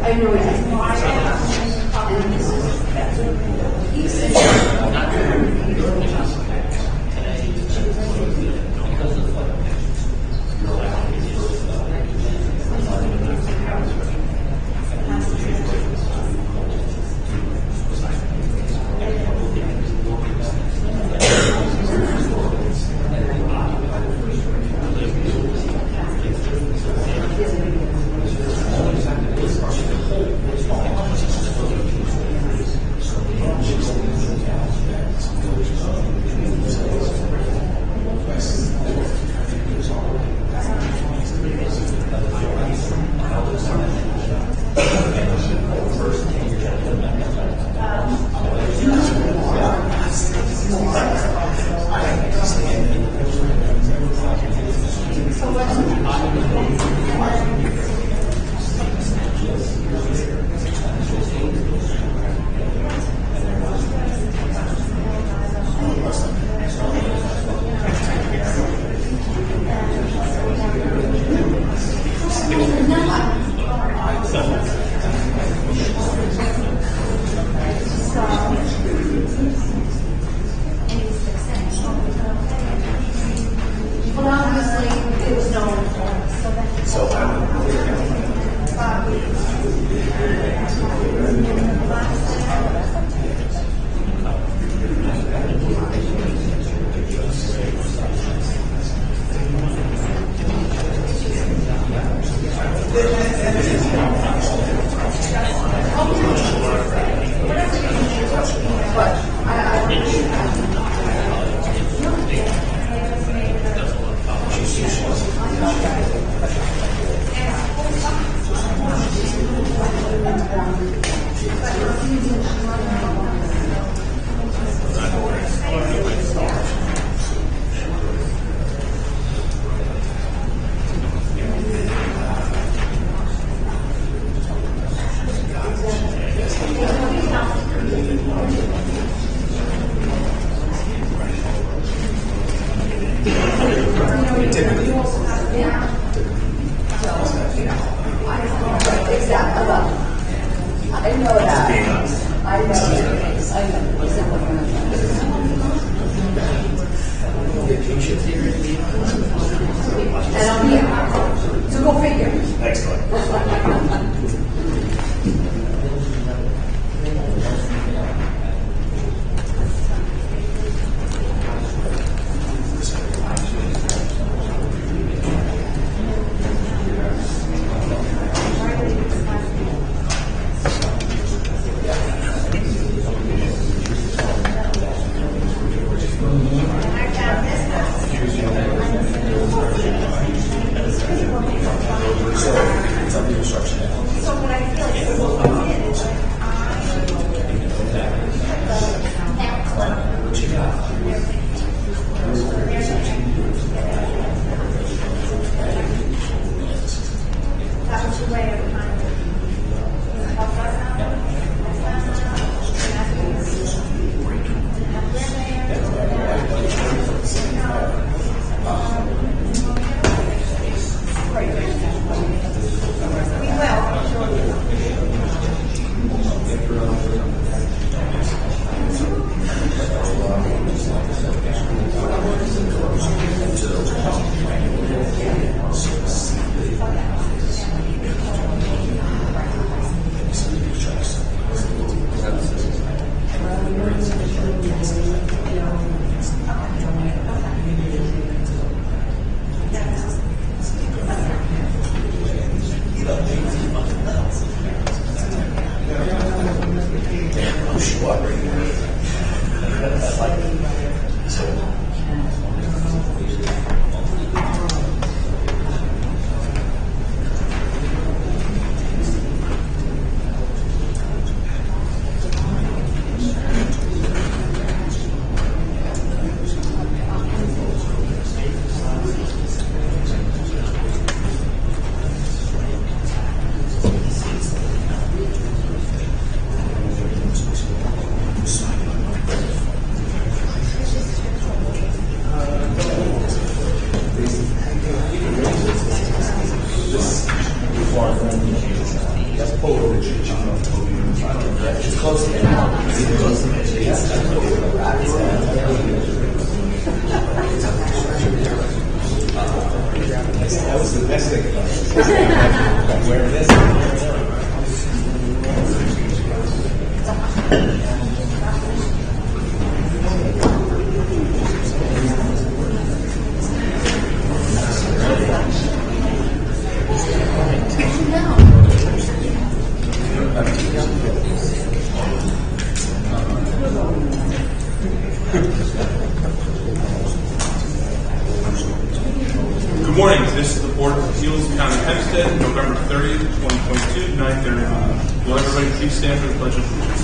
I know it is. Just pull over the tree. It's close to it. It's close to it. That was the best thing about it. Where it is. Good morning. This is the Board of Appeals, County of Hempstead, November 30th, 2022, 9:30. Will everybody please stand for the Pledge of Allegiance?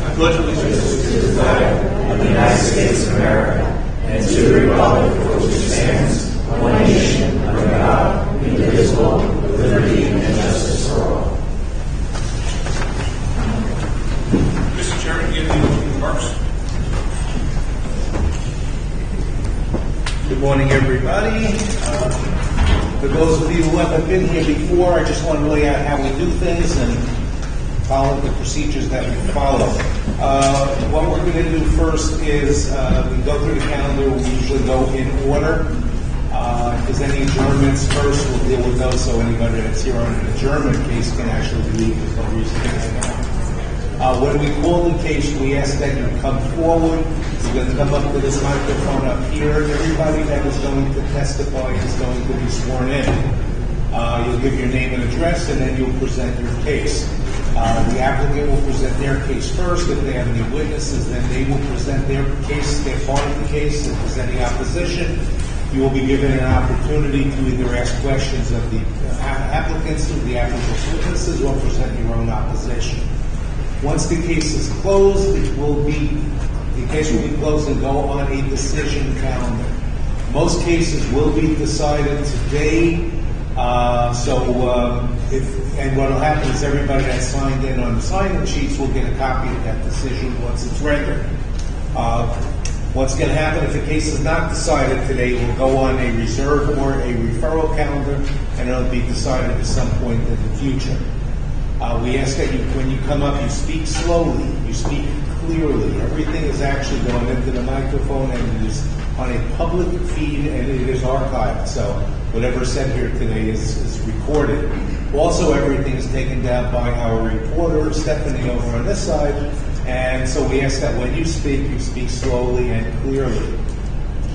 I pledge allegiance to the flag of the United States of America and to the republic for which it stands, one nation, under God, indivisible, with liberty and justice for all. Mr. Chairman, do you have any opening remarks? Good morning, everybody. For those of you who haven't been here before, I just want to lay out how we do things and follow the procedures that we follow. What we're going to do first is we go through the calendar. We usually go in order. If there's any adjournments first, we'll deal with those so anybody that's here on an adjournment case can actually leave. There's no reason to hang out. When we call the case, we ask that you come forward. You're going to come up to this microphone up here. Everybody that is going to testify is going to be sworn in. You'll give your name and address, and then you'll present your case. The applicant will present their case first. If they have any witnesses, then they will present their case, their part of the case. If there's any opposition, you will be given an opportunity to either ask questions of the applicants or the applicant's witnesses or present your own opposition. Once the case is closed, the case will be closed and go on a decision calendar. Most cases will be decided today. And what will happen is everybody that's signed in on the sign-in sheets will get a copy of that decision once it's rendered. What's going to happen if the case is not decided today, it will go on a reserve or a referral calendar, and it'll be decided at some point in the future. We ask that when you come up, you speak slowly, you speak clearly. Everything is actually going into the microphone, and it is on a public feed, and it is archived. So whatever is said here today is recorded. Also, everything is taken down by our reporter, Stephanie, over on this side. And so we ask that when you speak slowly and clearly.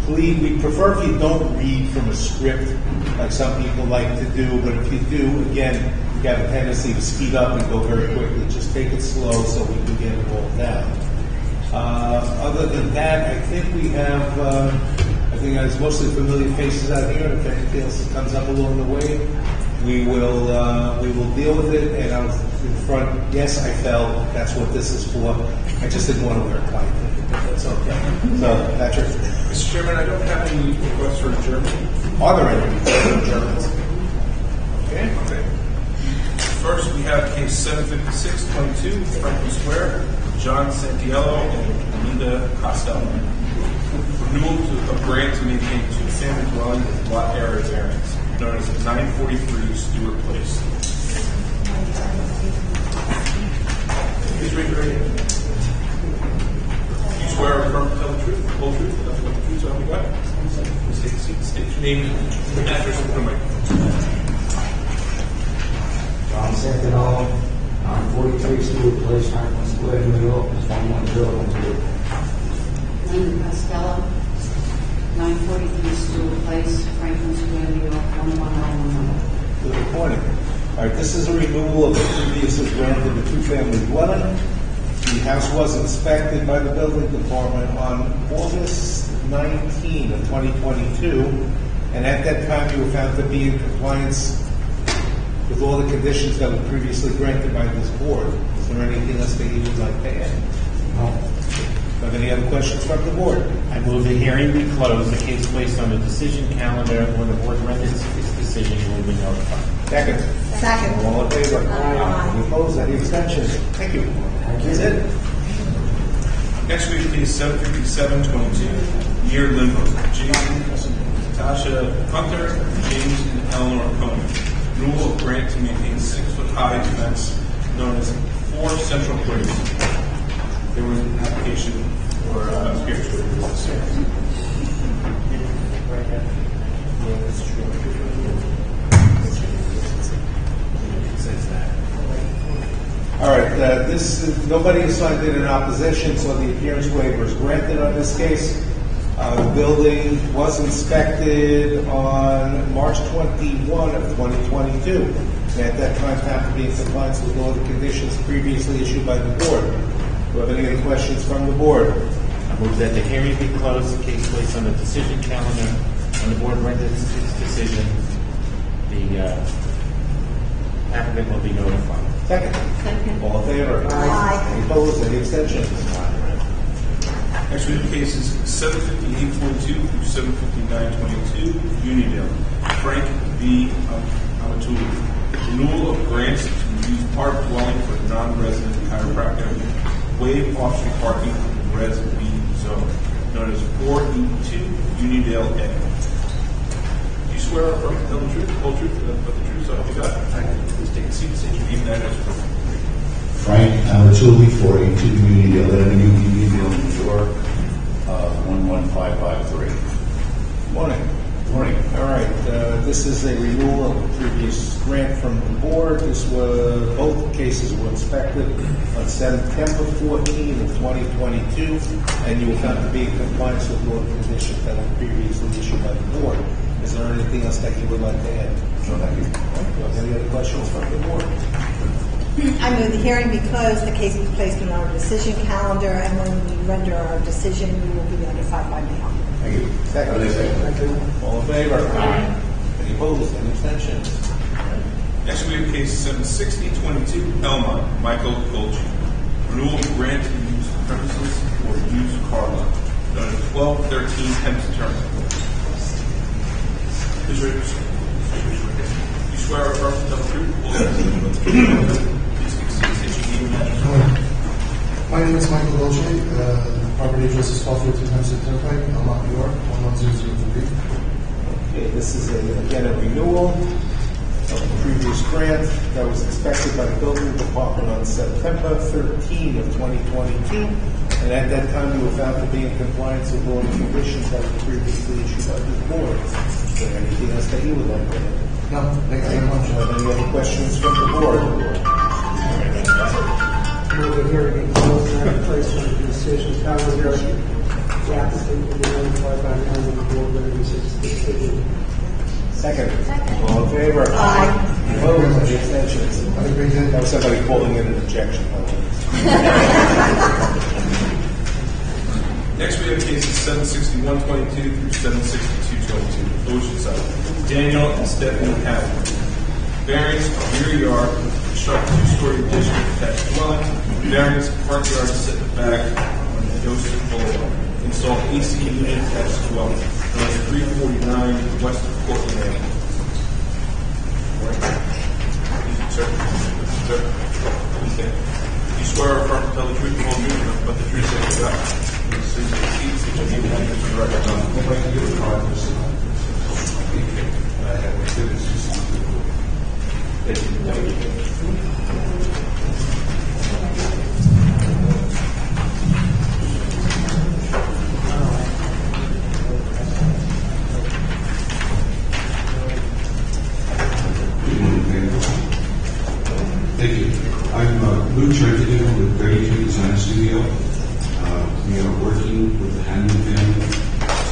Please, we prefer if you don't read from a script like some people like to do, but if you do, again, you have a tendency to speed up and go very quickly. Just take it slow so we can get it all down. Other than that, I think we have, I think there's mostly familiar faces out here. If anything else comes up along the way, we will deal with it. And I was in front, yes, I fell. That's what this is for. I just didn't want to wear a tie. That's okay. So, Patrick. Mr. Chairman, I don't have any requests for adjournment. Are there any adjournments? Okay. First, we have case 75622, Franklin Square, John Santiello and Linda Costello. Renewal of grant to maintain two-family dwelling with lot area variance, known as 943 Stewart Place. Please raise your right hand. You swear or affirm to tell the truth, the whole truth, and nothing but the truth, so help you God? Please take a seat, state your name and address for the microphone. John Santiello, 943 Stewart Place, Franklin Square, New York, is 11012. Linda Costello, 943 Stewart Place, Franklin Square, New York, 11111. Good morning. All right, this is a renewal of the previously granted the two-family dwelling. The house was inspected by the building department on August 19 of 2022, and at that time you were found to be in compliance with all the conditions that were previously granted by this board. Is there anything else that you would like to add? No. Do you have any other questions from the board? I move the hearing be closed, the case placed on the decision calendar. When the board renders its decision, you will be notified. Second. All in favor? Aye. Any opposed? Any abstentions? Thank you. That's it. Next we have case 75722, year limbo. James, Natasha Hunter, James and Eleanor grant to maintain 6-foot-high fence known as 4 Central Place. There was an application for appearance waiver this year. It says that. All right, nobody has signed in opposition, so the appearance waiver is granted on this case. The building was inspected on March 21 of 2022. At that time, found to be in compliance with all the conditions previously issued by the board. Do you have any other questions from the board? I move that the hearing be closed, the case placed on the decision calendar, and the board renders its decision. The applicant will be notified. Second. All in favor? Aye. Any opposed? Any abstentions? Next we have cases 758.2 through 759.22, Unidale. Frank B. Amatuli. Renewal of grants to use part dwelling for non-resident chiropractor. Waive off-street parking in Res B zone, known as 4E2 Unidale A. Do you swear or affirm to tell the truth, the whole truth, but the truth, so help you God? Please take a seat and state your name and address for me. Frank Amatuli, 482 Unidale Avenue, Unidale, New York, 11553. Morning. Morning. All right, this is a renewal of a previous grant from the board. Both cases were inspected on September 14 of 2022, and you were found to be in compliance with all the conditions that were previously issued by the board. Is there anything else that you would like to add? No, thank you. Any other questions from the board? I move the hearing because the case was placed on our decision calendar, and when we render our decision, we will be notified by mail. Thank you. Second. All in favor? Aye. Any opposed? Any abstentions? Next we have case 76022, Elmont, Michael Colchi. Renewal of grant to use premises for used car lot, known as 1213 Hempstead. Please raise your hand. You swear or affirm to tell the truth? My name is Michael Dolce. Property address is 1213 Hempstead Turnpike, Elmont, New York, 11003. Okay, this is again a renewal of the previous grant that was inspected by the building department on September 13 of 2022, and at that time we were found to be in compliance with all the conditions that were previously issued by the board. Is there anything else that you would like to add? No, thank you very much. Are there any other questions from the board? Move the hearing be closed and placed on the decision calendar. The applicant will be notified by mail when the board renders its decision. Second. All in favor? Aye. Opposed? Any abstentions? Have a great day. That was somebody calling in an objection. Next we have cases 76122 through 76222, Oceanside. Daniel and Stephanie Hammond. Variance rear yard, construct 2-story addition attached dwelling. Variance front yard setback on Joseph Boulevard. Install AC unit attached dwelling. Known as 349 West of Portland Avenue. Sir. Okay. You swear or affirm to tell the truth, the whole truth, but the truth, so help you God. Please take a seat, state your name and address for the record. I'd like to give a card to this. I have exhibits. Thank you. I'm Lou Trentino with 32 Design Studio. We are working with the Hanlon family.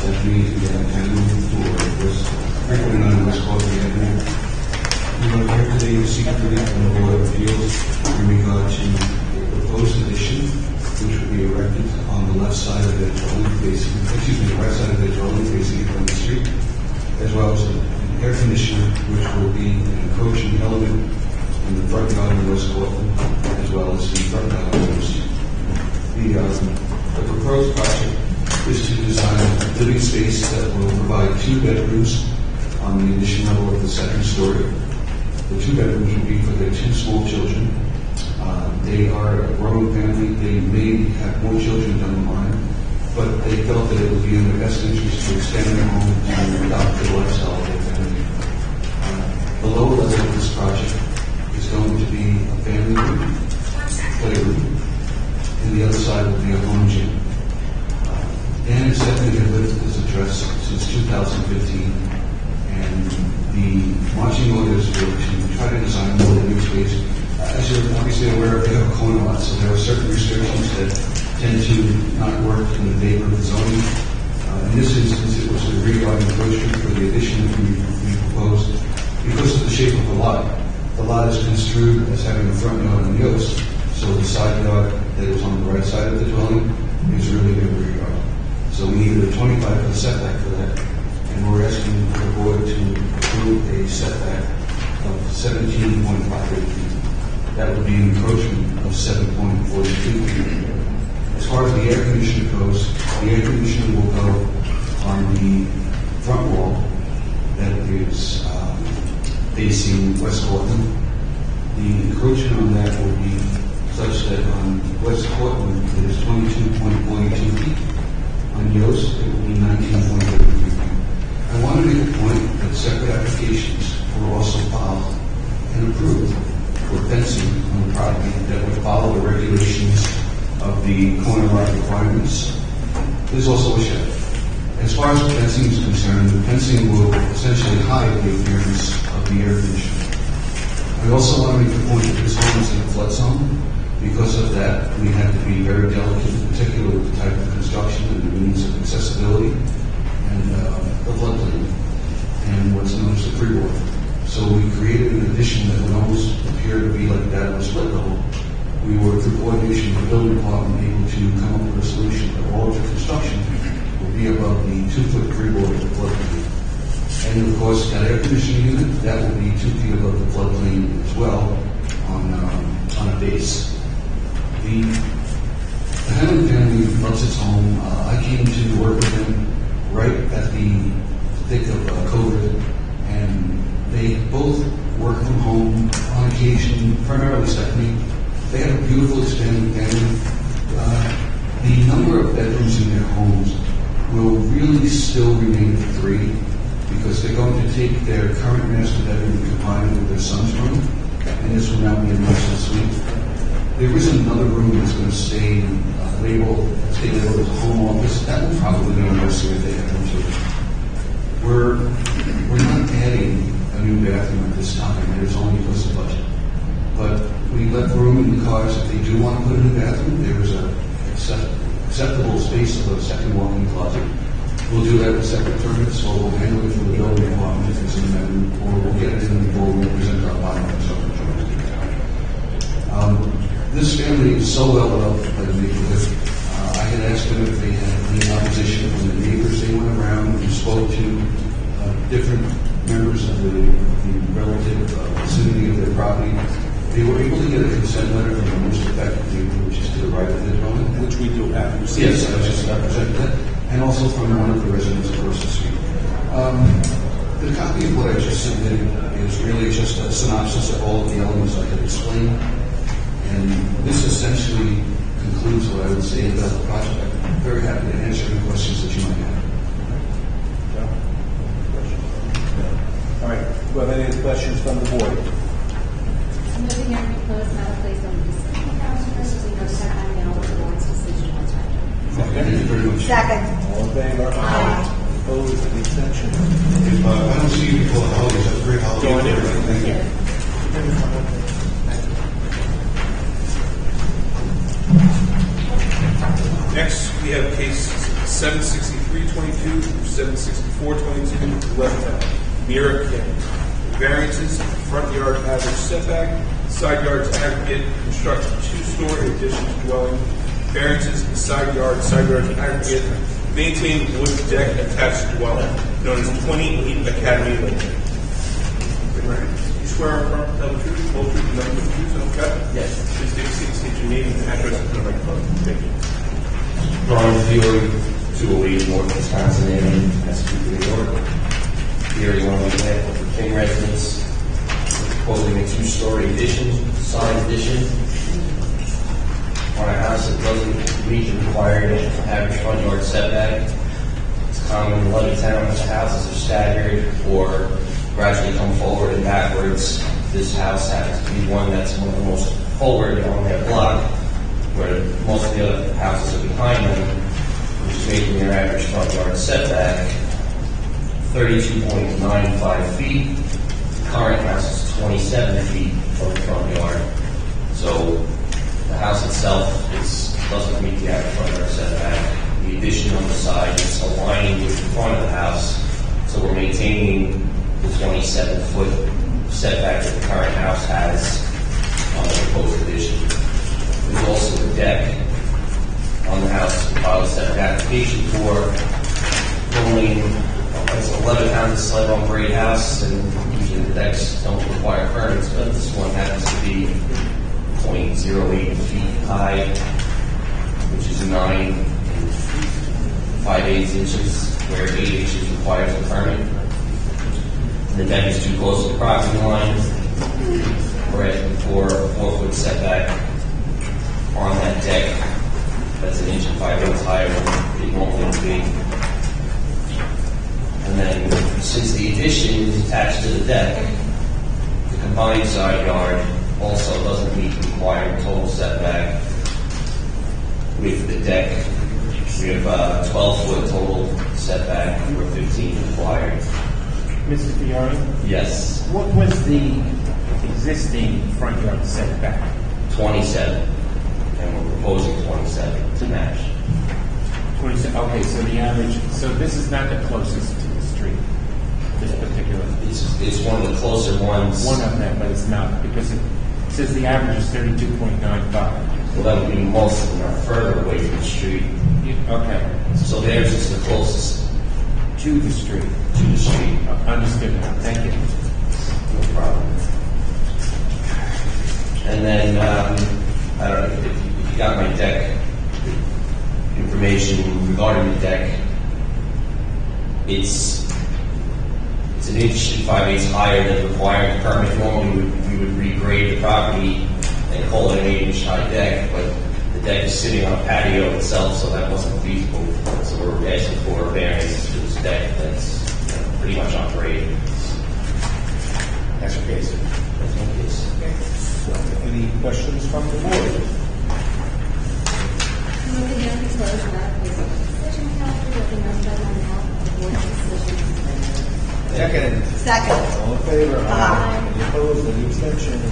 Stephanie and Hanlon for West Franklin on West Coffee Avenue. We are here today to seek relief from the Board of Appeals in regard to the proposed addition, which will be erected on the left side of the dwelling facing, the right side of the dwelling facing from the street, as well as an air conditioner, which will be an encroaching element in the front yard of West Coffin, as well as the front yard of the street. The proposed project is to design a living space that will provide 2 bedrooms on the addition level of the second story. The 2 bedrooms will be for their 2 small children. They are a growing family. They may have more children down the line, but they felt that it would be in their best interest to extend their home and adopt the lifestyle of their family. The lower level of this project marching orders were to try to design more living space. As you're obviously aware, we have a corner lot, so there are certain restrictions that tend to not work in the favor of the zoning. In this instance, it was a rear yard encroachment for the addition that we proposed. Because of the shape of the lot is construed as having a front yard on the yost, so the side yard that is on the right side of the dwelling is really a rear yard. So we needed a 25-foot setback for that, and we're asking the board to approve a setback of 17.58 feet. That would be an encroachment of 7.42 feet. As far as the air conditioner goes, the air conditioner will go on the front wall that is facing West Cortland. The encroachment on that will be such that on West Cortland it is 22.42 feet. On Yost, it will be 19.83 feet. I want to make a point that separate applications were also filed and approved for fencing on the property that would follow the regulations of the corner lot requirements. There's also a shed. As far as the fencing is concerned, the fencing will essentially hide the appearance of the air conditioner. I also want to make the point that this home is in a flood zone. Because of that, we have to be very delicate, particularly with the type of construction and the means of accessibility and the floodplain and what's known as the freeboard. So we created an addition that would almost appear to be like that of a split level. We were, through coordination with the building department, able to come up with a solution that all of the construction will be above the 2-foot freeboard of the floodplain. And of course, that air conditioning unit, that will be 2 feet above the floodplain as well on a base. The Hammond family loves its home. I came to work with them right at the thick of COVID, and they both work from home on occasion, primarily Stephanie. They have a beautiful expanding family. The number of bedrooms in their homes will really still remain 3 because they're going to take their current master bedroom and combine it with their son's room, and this will now be a master suite. There is another room that's going to stay labeled as a home office. That will probably be mostly if they have room to. We're not adding a new bathroom at this time, and it's only because of budget. But we left room in the cars if they do want to put a new bathroom. There is a acceptable space of a second walk-in closet. We'll do that with separate permits, or we'll handle it for the building department if it's in that room, or we'll get it in before we present our bottom of separate permits. This family is so well loved by the neighborhood. I had asked them if they had any opposition from the neighbors. They went around and spoke to different members of the relative vicinity of their property. They were able to get a consent letter from the most affected neighbor, which is to the right of the dwelling. Which we do have. Yes, I was just about to present that. And also from one of the residents across the street. The copy of what I just submitted is really just a synopsis of all of the elements I had explained. And this essentially concludes what I would say about the project. I'm very happy to answer any questions that you might have. All right, do you have any questions from the board? Moving here because now placed on the decision calendar, so we know second now with the board's decision on time. Thank you very much. Second. All in favor? Aye. Opposed, any extension? If I don't see you before the holidays, have a great holiday. Go ahead. Thank you. Next, we have case 76322, 76422, Levittown, Mira Kim. Variances, front yard average setback, side yards aggregate, construct 2-story addition to dwelling. Variances, side yard aggregate, maintain wood deck attached to dwelling, known as 28 Academy Lane. You swear or affirm to tell the truth, whole truth, and nothing but the truth, okay? Yes. Please take a seat, state your name and address for the microphone. Thank you. Ron Fiore, 208 North Wisconsin Avenue, Massachusetts, New York. Here is on behalf of the King residents, proposing a 2-story addition, side addition, on a house that doesn't meet the required average front yard setback. It's common in Levittown that the houses are staggered or gradually come forward and backwards. This house happens to be one that's one of the most forward on their block, where most of the other houses are behind them, which is making their average front yard setback 32.95 feet. 27 feet from the front yard. So the house itself doesn't meet the average front yard setback. The addition on the side is aligning with the front of the house, so we're maintaining the 27-foot setback that the current house has on the proposed addition. There's also a deck on the house we filed a separate application for. Normally, it's an 11-pound sled on grade house, and usually the decks don't require permits, but this one happens to be 0.08 feet high, which is 9 5/8 inches, where 8 inches requires a permit. The deck is too close to the property line. We're asking for a 4-foot setback on that deck. That's 1 inch and 5/8 higher than it normally would be. And then, since the addition is attached to the deck, the combined side yard also doesn't meet the required total setback with the deck. We have a 12-foot total setback, or 15 required. Mr. Fiore? Yes, What was the existing front yard setback? 27, and we're proposing 27 to match. 27. Okay, so the average, so this is not the closest to the street, this particular. It's one of the closer ones. One of them, but it's not, because it says the average is 32.95. Well, that would be most of them are further away from the street. Okay, So theirs is the closest to the street. to the street. Understood now, thank you. No problem. And then, I don't know if you got my deck information regarding the deck. It's 1 inch and 5/8 higher than the required permit. Normally, we would regrade the property and call it an 8-inch high deck, but the deck is sitting on a patio itself, so that wasn't feasible. So we're asking for a variance to this deck that's pretty much on grade. That's your case. That's my case. So, any questions from the board? Move the hearing be closed and not place on the decision calendar. There will be no deadline now for the board's decision. Second. Second. All in favor? Aye. Any opposed? Any abstentions?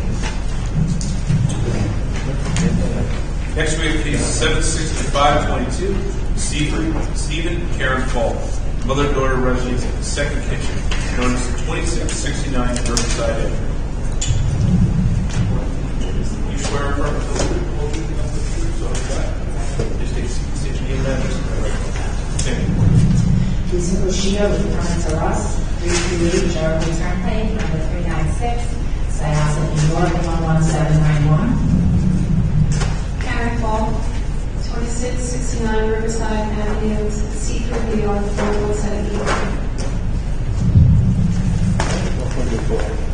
Next, we have case 76522, Stephen and Karen Falk, mother-daughter residents at the second kitchen, known as 2669 Riverside Avenue. You swear or affirm to just take state your name and Lisa Bushido with Permits of Us, 338 Jericho Turnpike, number 396, Syosset, New York, 11791. Karen Fall, 2669 Riverside Avenue, Seaford, New York, 41781.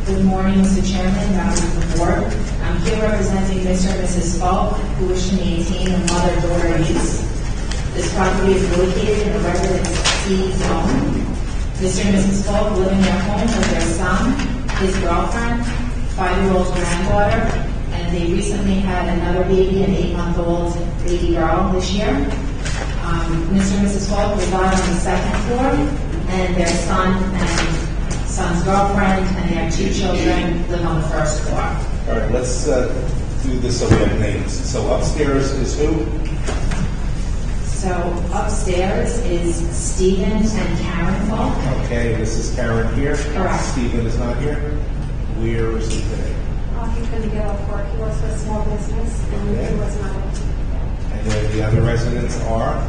Good morning, Mr. Chairman, members of the board. I'm here representing Mr. and Mrs. Falk, who wish to maintain a mother-daughter use. This property is located in a Residence C zone. Mr. and Mrs. Falk live in their home with their son, his girlfriend, 5-year-old granddaughter, and they recently had another baby, an 8-month-old baby girl this year. Mr. and Mrs. Falk reside on the second floor, and their son and son's girlfriend and their 2 children live on the first floor. All right, let's do this so we have names. So upstairs is who? So upstairs is Stephen and Karen Falk. Okay, this is Karen here. Correct. Stephen is not here. Where is he today? He's going to get off work. He works for a small business, and Okay. he was not able to. And then the other residents are?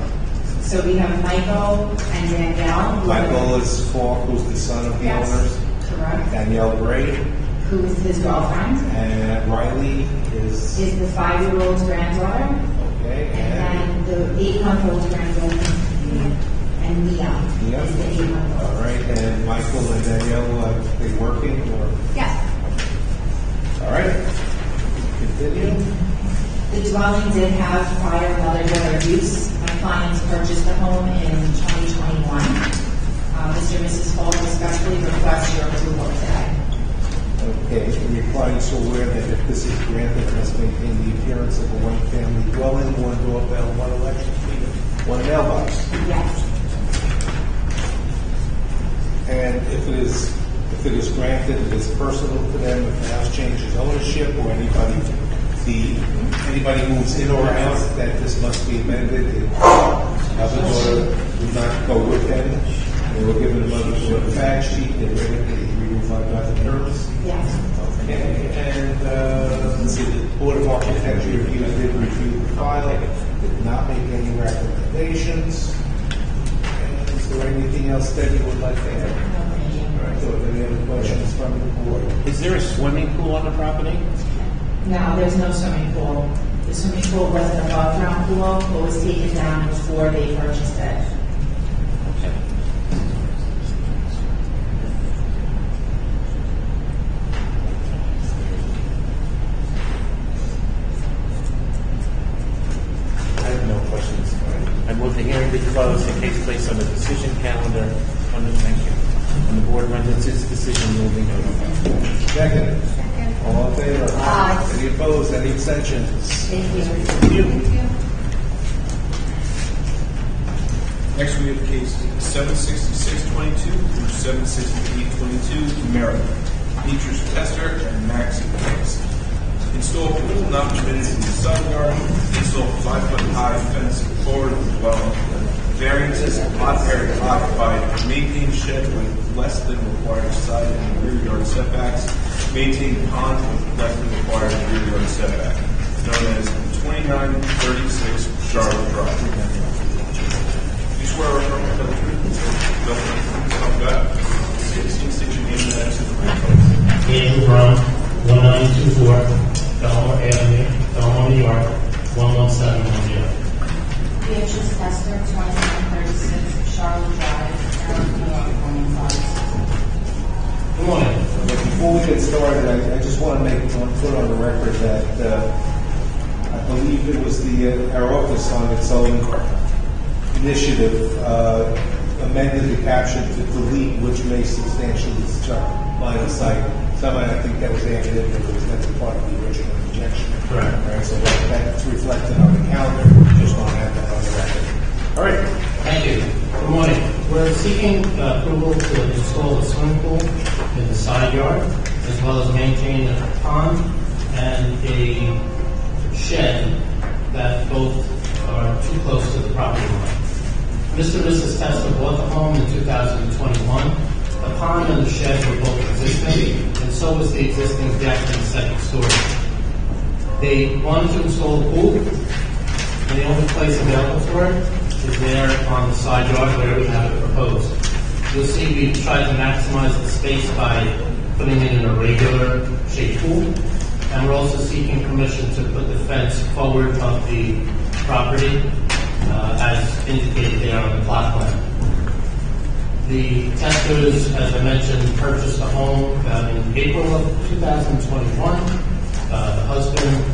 So we have Michael and Danielle. Michael is Falk, who's the son of the Yes. owners. Correct. Danielle Gray. Who is his girlfriend. And Riley is, Is the 5-year-old granddaughter. okay, And then the 8-month-old granddaughter. And Mia Mia. is the 8-month-old. All right, and Michael and Danielle, they working or? Yes. All right. Continue. The dwelling did have prior mother-daughter use. My clients purchased the home in 2021. Mr. and Mrs. Falk respectfully request your approval today. Okay, your clients are aware that if this is granted, it must maintain the appearance of a one-family dwelling, 1 doorbell, 1 electric meter, 1 mailbox. Yes. And if it is If it is granted, it is personal to them. If the house changes ownership or anybody moves in or out, that this must be amended. The other daughter would not go with them. They were given a money for a fact sheet. They read it. They agree with 5,000 euros. Yes. Okay, and let's see, the Board of Architecture did review the file, did not make any recommendations. And is there anything else that you would like to add? All right, so if any other questions from the board? Is there a swimming pool on the property? No, there's no swimming pool. The swimming pool was an above-ground pool, but was taken down before they purchased it. Okay. I have no questions. I move the hearing be closed and case placed on the decision calendar on the, thank you. When the board renders its decision, you will be notified. Second. Second. All in favor? Aye. Any opposed? Any abstentions? Thank you. Thank you. Next, we have case 76622 through 76822, Merritt, Beatrice Tester, and Maxie Case. Install pool not permitted in the side yard. Install 5-foot-high fence forward of the dwelling. Variances, lot area occupied, maintain shed with less than required side and rear yard setbacks, maintain pond with less than required rear yard setback, known as 2936 Charlotte Drive. You swear or affirm to tell the truth, don't lie, self God. State your name and address of the record. Andrew Brown, 1924 Belmore Avenue, Belmore, New York, 11710. Beatrice Tester, 2936 Charlotte Drive, New York, 115. Good morning. Before we get started, I just want to make one put on the record that I believe it was our office on its own initiative amended the caption to delete which may substantially disrupt line of sight. Somehow I think that was added in, but it was meant to be part of the original injection. Correct. All right, so that's reflected on the calendar. Just want to have that on the record. All right. Thank you. Good morning. We're seeking approval to install a swimming pool in the side yard, as well as maintain a pond and a shed that both are too close to the property line. Mr. and Mrs. Tester bought the home in 2021. The pond and the shed were both existing, and so was the existing deck and second story. They wanted to install a pool, and the only place available for it is there on the side yard where we have it proposed. You'll see we tried to maximize the space by putting in an irregular shaped pool, and we're also seeking permission to put the fence forward of the property as indicated there on the plot plan. The Testers, as I mentioned, purchased the home in April of 2021. The husband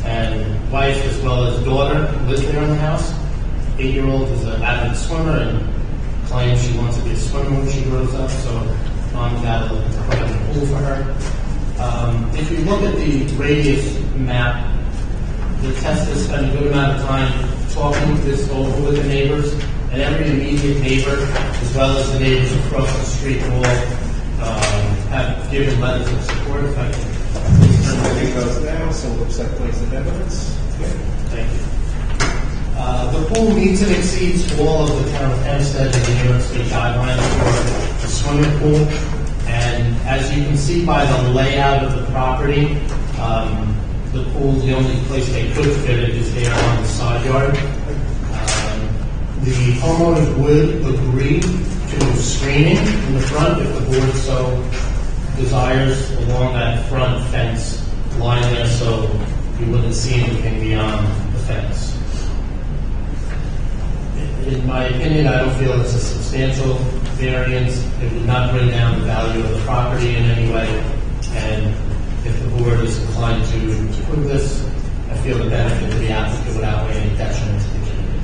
and wife, as well as daughter, live there in the house. 8-year-old is an avid swimmer and claims she wants to be a swimmer when she grows up, so mom and dad are looking to put in a pool for her. If you look at the radius map, the Testers spend a good amount of time talking this over with the neighbors, and every immediate neighbor, as well as the neighbors across the street, all have given letters of support. If I can please turn Ready goes now, so we'll set place of evidence. Thank you. The pool meets and exceeds all of the town of Hempstead and the New York State guidelines for a swimming pool. And as you can see by the layout of the property, the pool, the only place they could fit it is there on the side yard. The homeowners would agree to screening in the front if the board so desires along that front fence line there, so you wouldn't see anything beyond the fence. In my opinion, I don't feel it's a substantial variance. It would not bring down the value of the property in any way. And if the board is inclined to approve this, I feel the benefit to the applicant would outweigh any detriment to the community.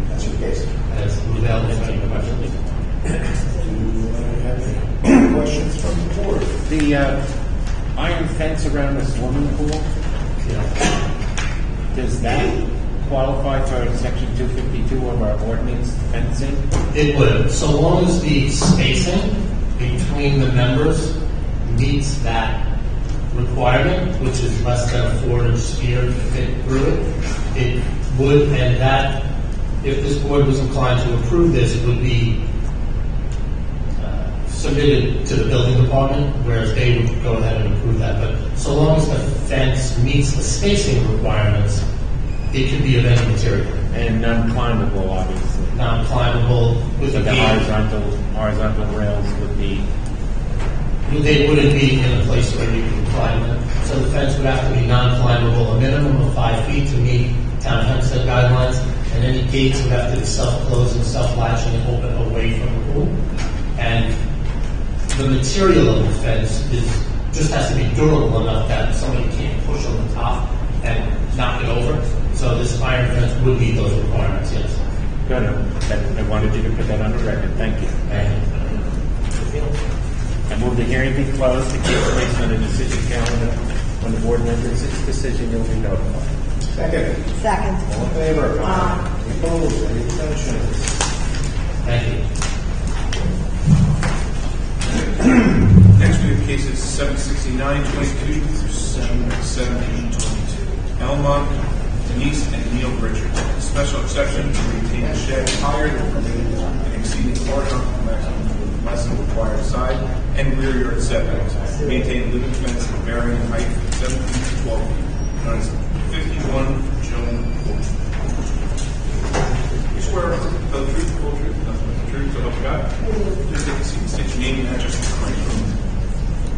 That's your case. As Lavelle, if any questions. Do I have any questions from the board? The iron fence around the swimming pool, does that qualify for section 252 of our ordinance fencing? It would, so long as the spacing between the members meets that requirement, which is less than a 4-inch sphere to fit through it, it would, and that, if this board was inclined to approve this, it would be submitted to the building department, whereas they would go ahead and approve that. But so long as the fence meets the spacing requirements, it could be of any material. And non-climbable, obviously. Non-climbable with So a the gate. horizontal rails would be. They wouldn't be in a place where you can climb them. So the fence would have to be non-climbable, a minimum of 5 feet to meet town of Hempstead guidelines, and any gates would have to be self-closing, self-latching, and open away from the pool. And the material of the fence just has to be durable enough that somebody can't push on the top and knock it over. So this iron fence would meet those requirements, yes. Good. I wanted you to put that on the record. Thank you. I move the hearing be closed. The case placed on the decision calendar. When the board renders its decision, you'll be notified. Second. Second. All in favor? Any opposed? Any abstentions? Thank you. Next, we have cases 769-22 through 717-22. Elmont, Denise, and Neil Richards. Special exception to maintain a shed higher than permitted and exceeding horizontal maximum with less than required side and rear yard setbacks. Maintain a living fence varying in height from 7 feet to 12 feet. Known as 51 Joan Court. You swear to tell the truth, the whole truth, nothing but the truth, so help you God. Please take a seat, state your name and address for the microphone.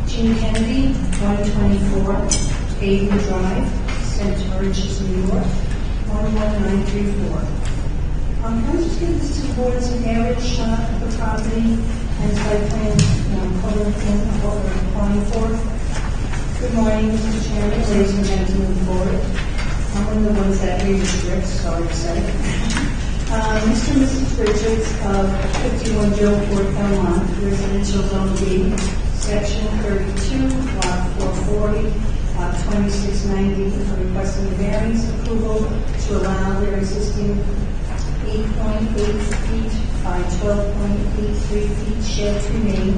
Jean Kennedy, 124 Haven Drive, St. George's, New York, 11934. Can I just give this to the board as an aerial shot of the property and site plan color in what we're applying for? Good morning, Mr. Chairman, ladies and gentlemen of the board. I'm one of the ones that read the script, sorry to say. Mr. and Mrs. Richards of 51 Joe Court, Elmont, Residential Zone B, Section 32, Lot 440, Lot 2690, are requesting variance approval to allow their existing 8.8 feet by 12.83 feet shed to remain,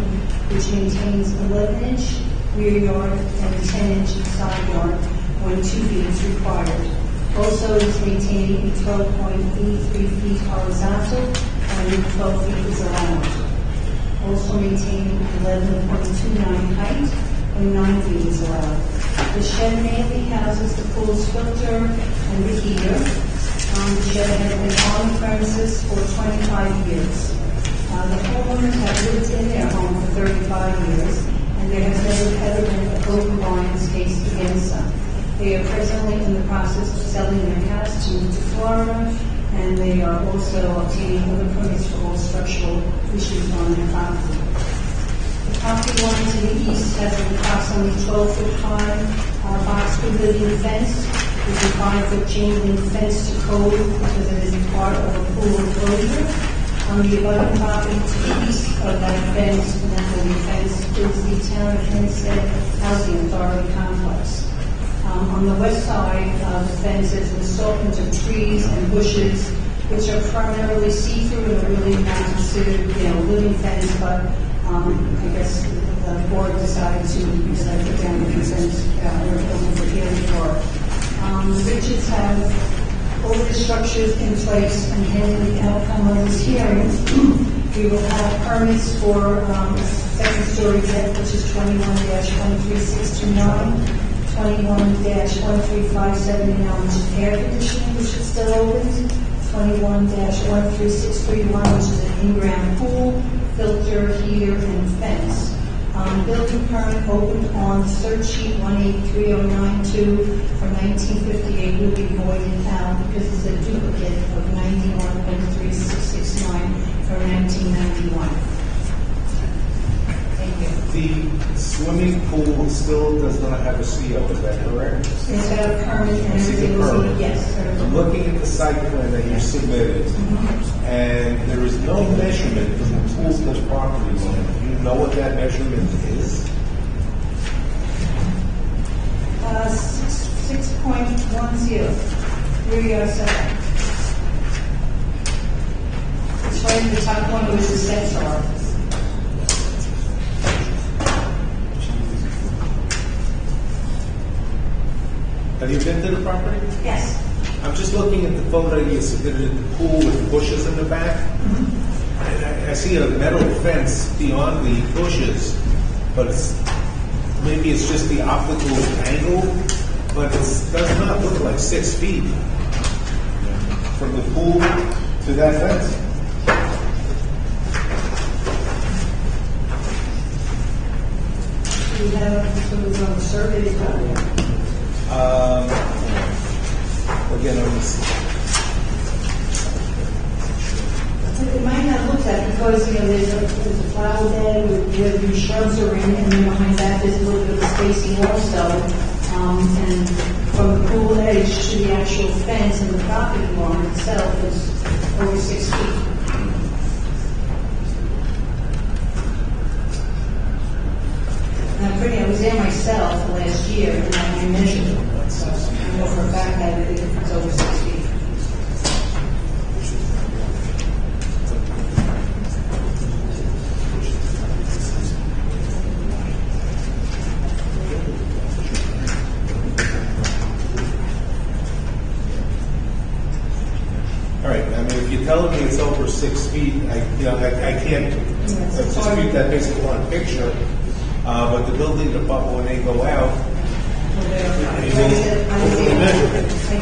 which maintains 11-inch rear yard and 10-inch side yard when 2 feet is required. Also, it's maintaining 12.83 feet horizontal and 12 feet is allowed. Also maintaining 11.29 height when 9 feet is allowed. The shed mainly houses the pool's filter and the heater. The shed has been on the premises for 25 years. The homeowners have lived in their home for 35 years, and there has never been a broken lines case against them. They are presently in the process of selling their house to move to Florida, and they are also obtaining other permits for all structural issues on their property. The property line to the east has an approximately 12-foot high box pavilion fence with a 5-foot chain link fence to code because it is part of a pool enclosure. On the abutting property to the east of that fence, and that will be fenced, is the town of Hempstead Housing Authority complex. On the west side of the fence is an assortment of trees and bushes, which are primarily see-through and are really not considered, living fence, but I guess the board decided to, because I put down the consent order for hearing for. The Richards have all the structures in place, and pending the outcome of this hearing, we will have permits for second-story deck, which is 21-13629. 21-13579, which is air conditioning, which is still open. 21-13631, which is an in-ground pool, filter, heater, and fence. Building permit opened on third sheet 183092 from 1958 will be voided out because it's a duplicate of 91.3669 from 1991. The swimming pool still does not have a CO, is that correct? It's got a permit and everything was, yes, sir. I'm looking at the site plan that you submitted, and there is no measurement from the pool to the property line. Do you know what that measurement is? 6.10 rear yard setback. Have you been to the property? Yes. I'm just looking at the photo you submitted at the pool with the bushes in the back. I see a metal fence beyond the bushes, but maybe it's just the optical angle, but it does not look like 6 feet from the pool to that fence. We have something on the survey done. Again, on this. It might not look that because, there's a flower bed where the shrubs are in, and then behind that there's a little bit of spacing also. And from the pool edge to the actual fence and the property line itself is over 6 feet. Now, I was there myself last year, and I measured it. So I know for a fact that it's over 6 feet. All right, I mean, if you're telling me it's over 6 feet, I can't dispute that based upon a picture. But the building department, when they go out, I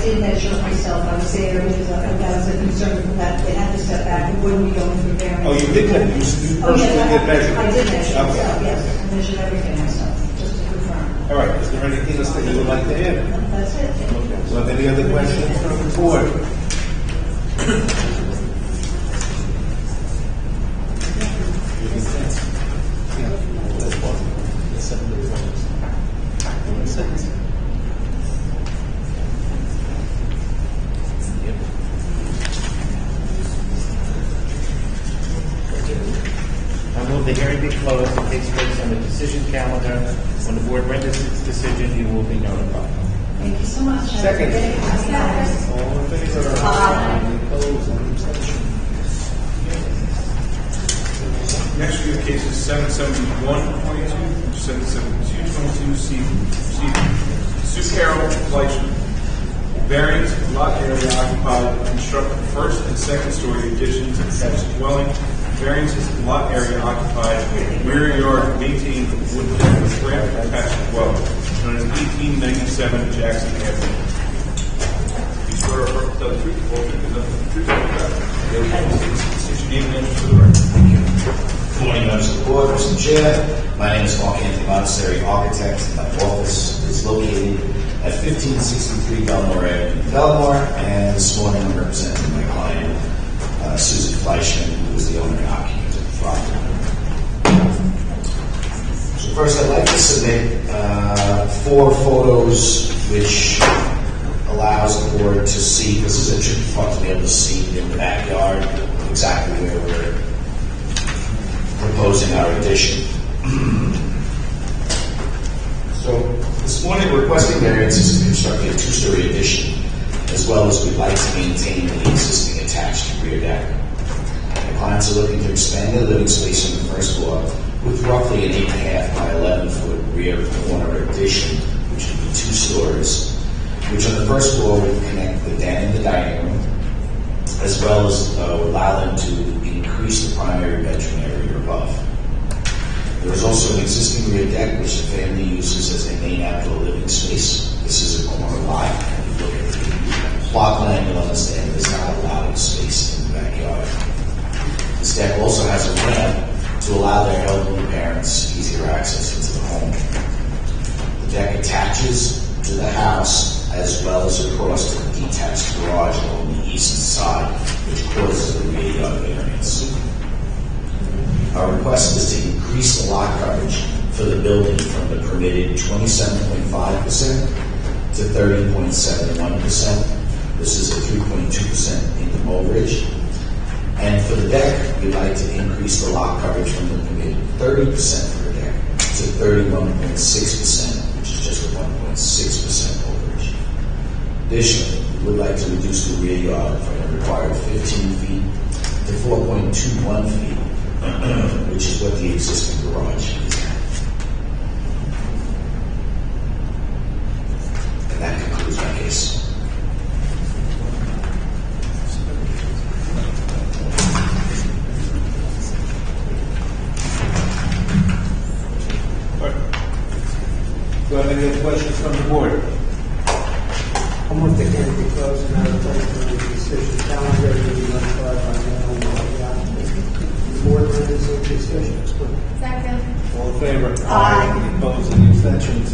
did measure myself. I was there because that was a concern that they had to step back. We wouldn't be going through variance. oh, you did that, you personally did measure? I did measure Okay. myself, yes. I measured everything myself, just to confirm. All right, is there anything else that you would like to add? That's it. So, any other questions from the board? I move the hearing be closed and takes place on the decision calendar. When the board renders its decision, you will be notified. Thank you so much. Have a Second. good day. All in favor? Any opposed? Any abstentions? Next, we have cases 771-22, 772-22, Sue Carroll, Fleischman. Variance of lot area occupied, construct the first and second story additions attached dwelling. Variances of lot area occupied, rear yard maintained wood deck with ramp attached dwelling, known as 1897 Jackson Avenue. You swear or affirm to tell the truth, the whole truth, and nothing but the truth, so help you God. State your name and address for the record. Thank you. Good morning, members of the board, Mr. Chair. My name is Mark Anthony Montessori, architect. My office is located at 1563 Belmore Avenue, Belmore, and this morning I'm representing my client, Susan Fleischman, who is the owner and occupant of the property. So first, I'd like to submit 4 photos which allows the board to see. This is a tricky part to be able to see in the backyard exactly where we're proposing our addition. So this morning we're requesting variances to construct a 2-story addition, as well as we'd like to maintain the existing attached rear deck. The clients are looking to expand their living space on the first floor with roughly an 8.5 by 11-foot rear corner addition, which would be 2 stories, which on the first floor would connect the den and the dining room, as well as allow them to increase the primary bedroom area above. There is also an existing rear deck which the family uses as a main outdoor living space. This is a corner lot. If you look at the plot plan, you'll understand there's not a lot of space in the backyard. This deck also has a ramp to allow their elderly parents easier access into the home. The deck attaches to the house as well as across to the detached garage on the east side, which causes the rear yard variance. Our request is to increase the lot coverage for the building from the permitted 27.5% to 30.71%. This is a 3.2% income overage. And for the deck, we'd like to increase the lot coverage from the permitted 30% for the deck to 31.6%, which is just a 1.6% overage. Additionally, we would like to reduce the rear yard from the required 15 feet to 4.21 feet, which is what the existing garage is at. And that concludes Do I have any other questions from the board? I'll move the hearing be closed and have a place on the decision calendar to be notified by mail and by the applicant. The board renders its decision. Second. All in favor? Aye. Any opposed, any abstentions?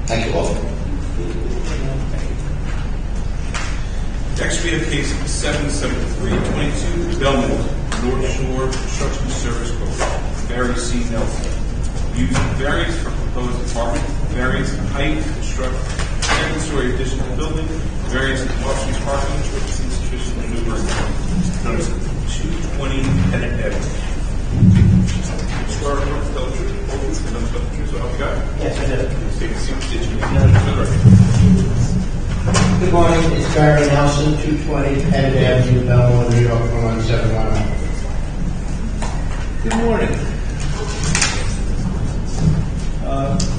Thank you all. Next, we have case 77322, Belmont, North Shore Construction Service Corp., Barry C. Nelson. Use variance for proposed apartment, variance in height, construct second-story addition to the building, variance in off-street parking, which is insufficient maneuvering. Notice 220 Pettit Avenue. Swear to tell the truth, and nothing but the truth, so help you God? Yes, I did. Please take a seat, state your name, and for the record. Good morning, it's Barry Nelson, 220 Pettit Avenue, Belmont, New York, 11710. Good morning.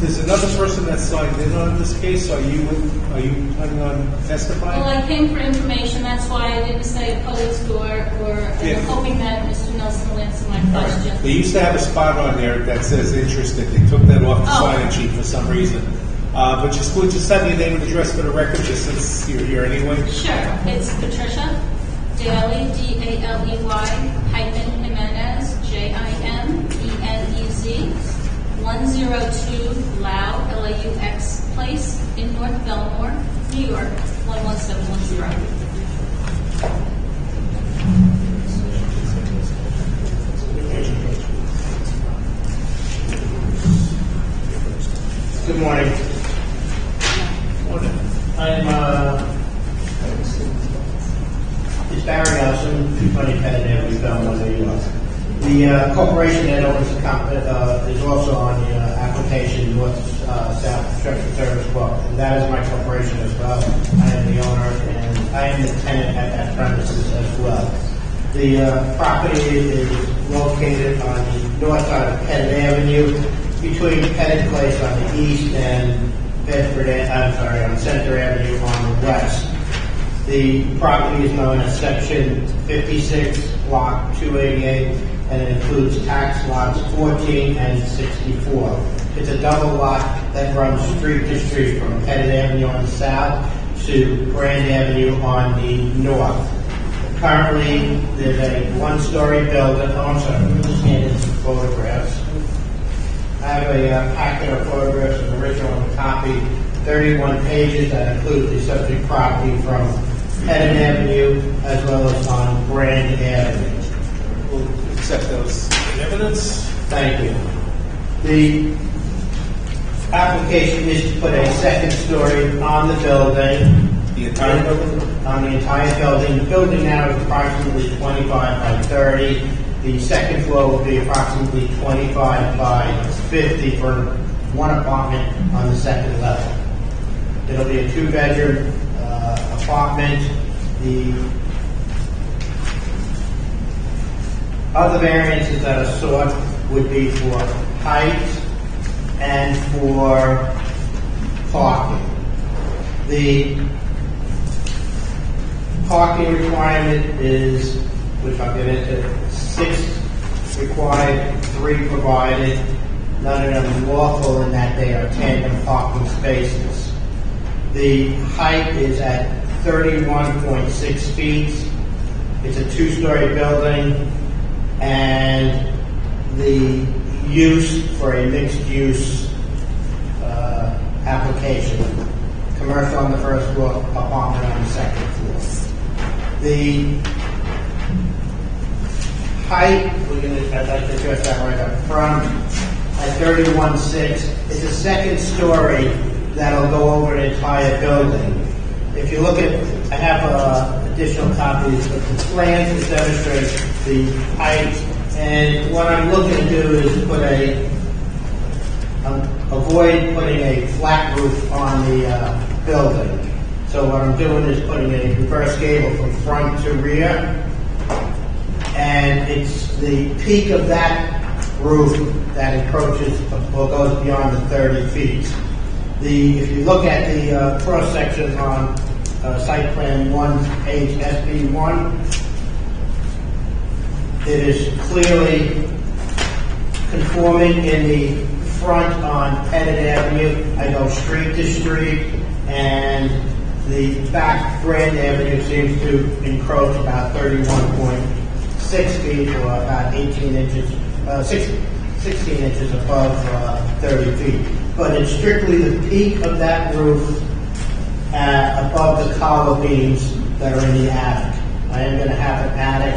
There's another person that signed in on this case. Are you planning on testifying? Well, I came for information, that's why I didn't say opposed or I'm hoping that Mr. Nelson will answer my question. They used to have a spot on there that says interested. They took that off the sign-in sheet for some reason. But just have your name and address for the record, just since you're here anyway. Sure, it's Patricia Daly, D-A-L-E-Y, hyphen Jimenez, J-I-M-E-N-E-Z, 102 Lau, L-A-U-X Place in North Belmore, New York, 11710. Good morning. I'm, it's Barry Nelson, 220 Pettit Avenue, Belmont, New York. The corporation that owns the company is also on the application North South Construction Service Corp. And that is my corporation as well. I am the owner and I am the tenant at that premises as well. The property is located on the north side of Pettit Avenue, between Pettit Place on the east and on Center Avenue on the west. The property is known as Section 56, Block 288, and it includes tax lots 14 and 64. It's a double lot that runs street to street from Pettit Avenue on the south to Grand Avenue on the north. Currently, there's a one-story building. Oh, I'm sorry, let me just hand in some photographs. I have a packet of photographs, an original copy, 31 pages that include the subject property from Pettit Avenue as well as on Grand Avenue. We'll accept those evidence. Thank you. The application is to put a second story on the building. The entire building? On the entire building. The building now is approximately 25 by 30. The second floor will be approximately 25 by 50 for one apartment on the second level. It'll be a two-bedroom apartment. The other variances that are sought would be for height and for parking. The parking requirement is, which I'll get into, 6 required, 3 provided. None of them lawful in that they are tandem parking spaces. The height is at 31.6 feet. It's a 2-story building, and the use for a mixed-use application. Commercial on the first floor, apartment on the second floor. The height, I'd like to address that right up front, at 31.6, it's a second story that'll go over the entire building. If you look at, I have additional copies of the plans that demonstrate the height, and what I'm looking to do is avoid putting a flat roof on the building. So what I'm doing is putting a reverse gable from front to rear, and it's the peak of that roof that encroaches or goes beyond the 30 feet. If you look at the cross section on site plan 1, page SB1, it is clearly conforming in the front on Pettit Avenue. I go street to street, and the back Grand Avenue seems to encroach about 31.6 feet, or about 18 inches, 16 inches above 30 feet. But it's strictly the peak of that roof above the collar beams that are in the attic. I am going to have an attic.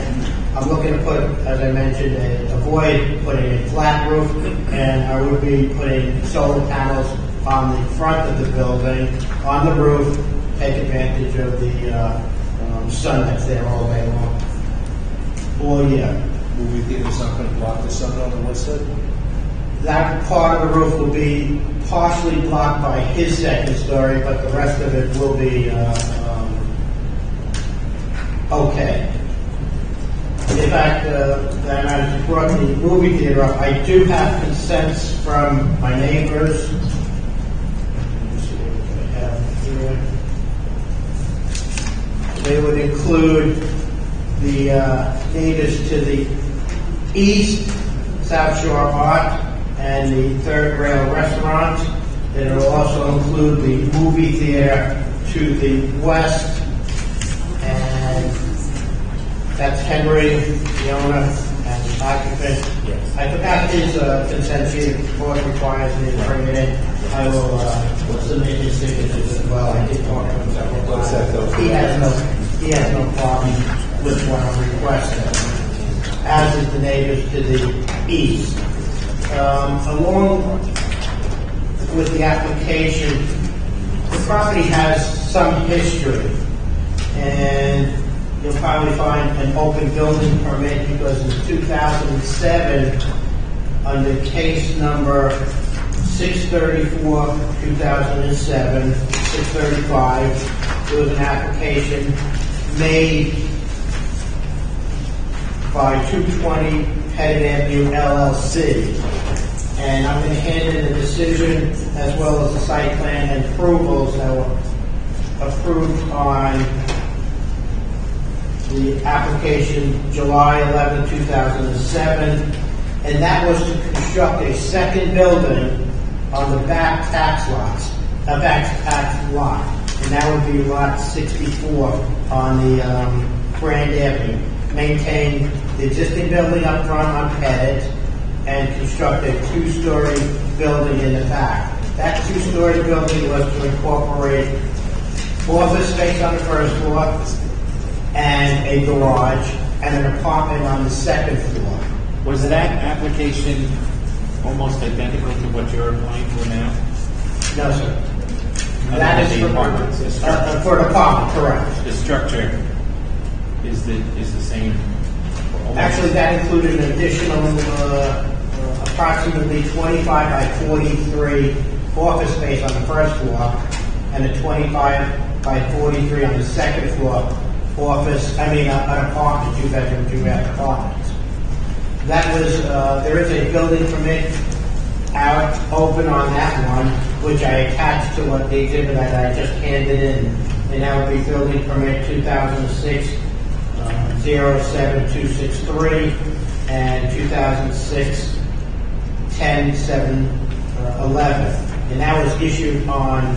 I'm looking to put, as I mentioned, avoid putting a flat roof, and I would be putting solar panels on the front of the building, on the roof, take advantage of the sun that's there all day long. All year. Movie theater's not going to block the sun on the west side? That part of the roof will be partially blocked by his second story, but the rest of it will be okay. In fact, then I brought the movie theater up. I do have consents from my neighbors. Let me see what I have here. They would include the neighbors to the east, South Shore Art, and the Third Rail Restaurant. It will also include the movie theater to the west, and that's Henry, the owner, and the occupant. Yes. I forgot his consent sheet. The board requires me to bring it in. I will submit his signatures as well. I did talk to him several times. He has no problem with what I'm requesting, as is the neighbors to the east. Along with the application, the property has some history, and you'll probably find an open building permit because in 2007, under case number 634-2007, 635, there was an application made by 220 Pettit Avenue LLC. And I'm going to hand in the decision as well as the site plan and approvals that were approved on the application July 11, 2007. And that was to construct a second building on the back tax lot. And that would be lot 64 on the Grand Avenue. Maintain the existing building up front on Pettit and construct a two-story building in the back. That two-story building was to incorporate office space on the first floor and a garage and an apartment on the second floor. Was that application almost identical to what you're applying for now? No, sir. That is the apartments. For an apartment, correct. The structure is the same. Actually, that included an additional approximately 25 by 43 office space on the first floor and a 25 by 43 on the second floor an apartment, two-bedroom, two-bath apartment. That was, there is a building permit out open on that one, which I attached to what the exhibit that I just handed in. And that would be building permit 2006 07263 and 2006 10711. And that was issued on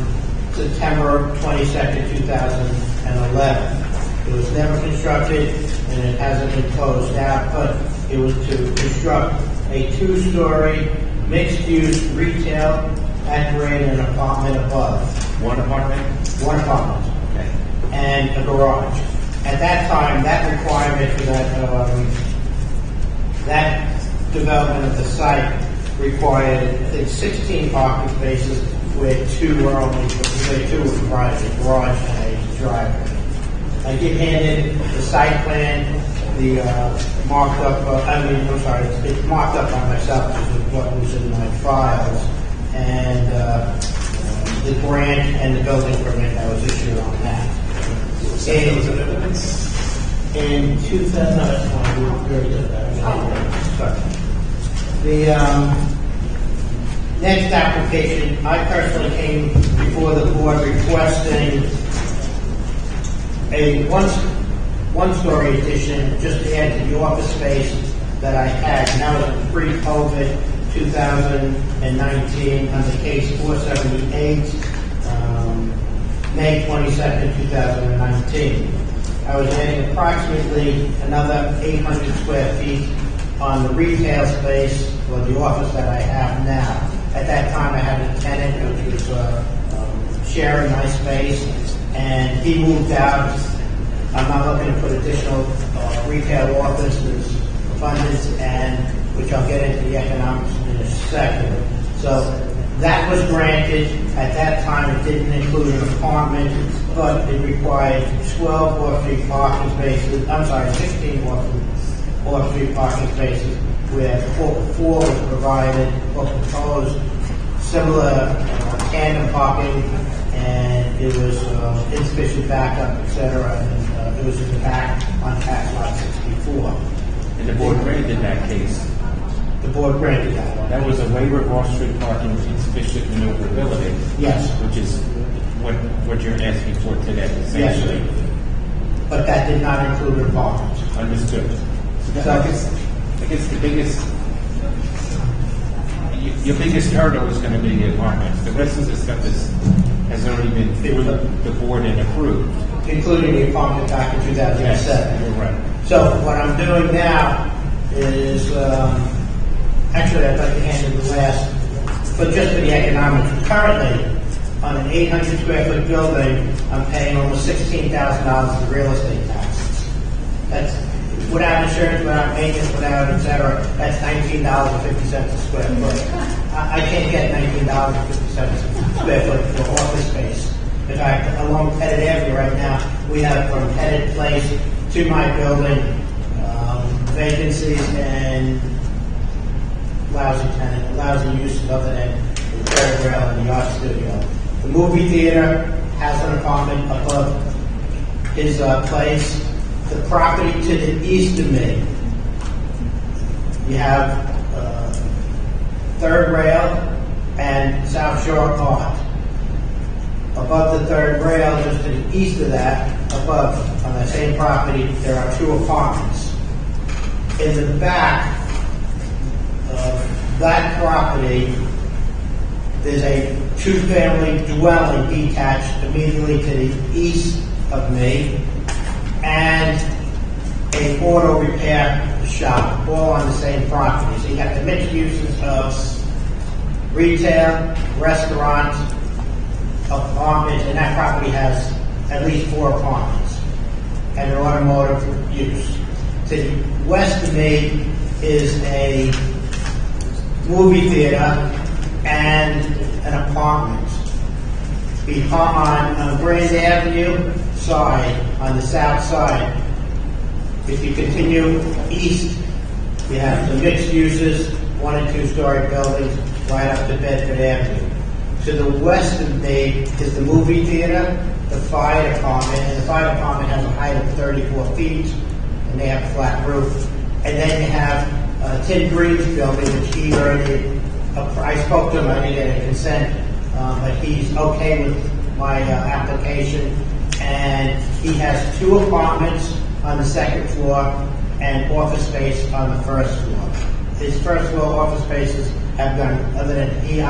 September 22nd, 2011. It was never constructed and it hasn't been closed out, but it was to construct a two-story mixed-use retail at grade and an apartment above. One apartment? One apartment. Okay. And a garage. At that time, that requirement for that development of the site required, I think, 16 parking spaces, where two were comprised of a garage and a driveway. I did hand in the site plan, the marked up, it's marked up by myself, which is what was in my files, and the grant and the building permit that was issued on that. In 2000, no, that's fine, we already did that. The next application, I personally came before the board requesting a one-story addition just to add to the office space that I had. And that was pre-COVID, 2019, under case 478, May 22nd, 2019. I was adding approximately another 800 square feet on the retail space or the office that I have now. At that time, I had a tenant which was sharing my space, and he moved out. I'm not looking to put additional retail office. There's abundance, and which I'll get into the economics in a second. So that was granted. At that time, it didn't include an apartment, but it required 12 off-street parking spaces. 16 off-street parking spaces, where 4 was provided or proposed, similar tandem parking, and it was insufficient backup, etc. And it was in the back on tax lot 64. And the board granted that case. The board granted that one. That was a waiver of off-street parking with insufficient maneuverability. Yes. Which is what you're asking for today, essentially. Yes. But that did not include apartments. Understood. So I guess the biggest, your biggest hurdle is going to be the apartments. The rest of the stuff has already been through the board and approved. Including the apartment back in 2007. Yes, you're right. So what I'm doing now is, actually I'd like to handle the last, but just for the economics. Currently, on an 800 square foot building, I'm paying almost $16,000 in real estate taxes. That's without insurance, without maintenance, without et cetera. That's $19.50 a square foot. I can't get $19.50 a square foot for office space. In fact, along Pettit Avenue right now, we have from Pettit Place to my building vacancies and lousy uses other than the third rail and the art studio. The movie theater has an apartment above his place. The property to the east of me, you have third rail and South Shore Art. Above the third rail, just to the east of that, above on that same property, there are 2 apartments. In the back of that property, there's a 2-family dwelling detached immediately to the east of me, and a auto repair shop, all on the same property. So you got the mixed uses of retail, restaurants, apartments, and that property has at least 4 apartments and an automotive use. To the west of me is a movie theater and an apartment. On Grand Avenue side, on the south side, if you continue east, you have the mixed uses, 1- and 2-story buildings right up to Bedford Avenue. To the west of me is the movie theater, the fire department, and the fire department has a height of 34 feet, and they have a flat roof. And then you have Tim Green's building, which he already, I spoke to him, I didn't get a consent, but he's okay with my application. And he has 2 apartments on the second floor and office space on the first floor. His first floor office spaces have done, other than he's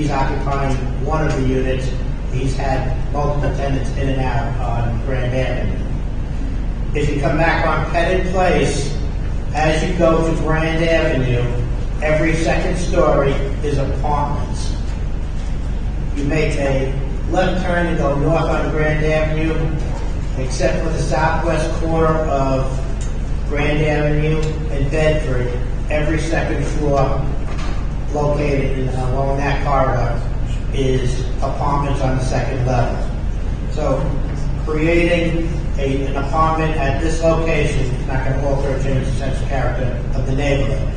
occupying one of the units. He's had multiple tenants in and out on Grand Avenue. If you come back on Pettit Place, as you go to Grand Avenue, every second story is apartments. You make a left turn and go north on Grand Avenue, except for the southwest corner of Grand Avenue and Bedford, every second floor located along that corridor is apartments on the second level. So creating an apartment at this location is not going to alter or change the sense of character of the neighborhood.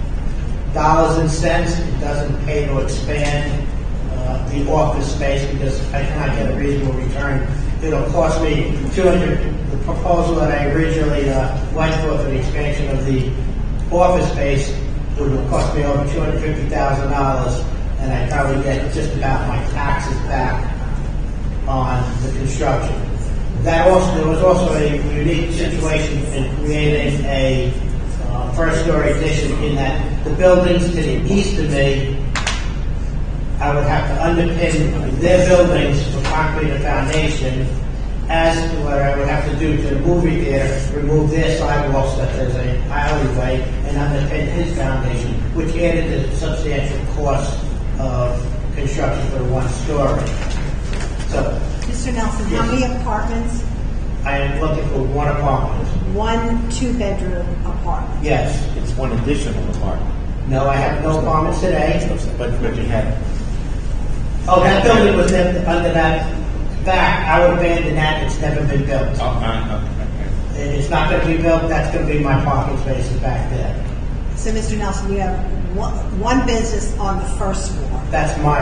Dollars and cents, it doesn't pay to expand the office space because I cannot get a reasonable return. It'll cost me the proposal that I originally went for the expansion of the office space would have cost me over $250,000, and I'd probably get just about my taxes back on the construction. There was also a unique situation in creating a first-story addition in that the buildings to the east of me, I would have to underpin their buildings for concrete and foundation, as to what I would have to do to the movie theater, remove their sidewalks that there's a alleyway, and underpin his foundation, which added a substantial cost of construction for one story. So, Mr. Nelson, how many apartments? I am looking for one apartment. 1 2-bedroom apartment. Yes. It's one additional apartment. No, I have no apartments today. But you had. Oh, that building was under that back. I would abandon that. It's never been built. Okay. It's not going to be built. That's going to be my parking spaces back there. So, Mr. Nelson, you have one business on the first floor. That's my.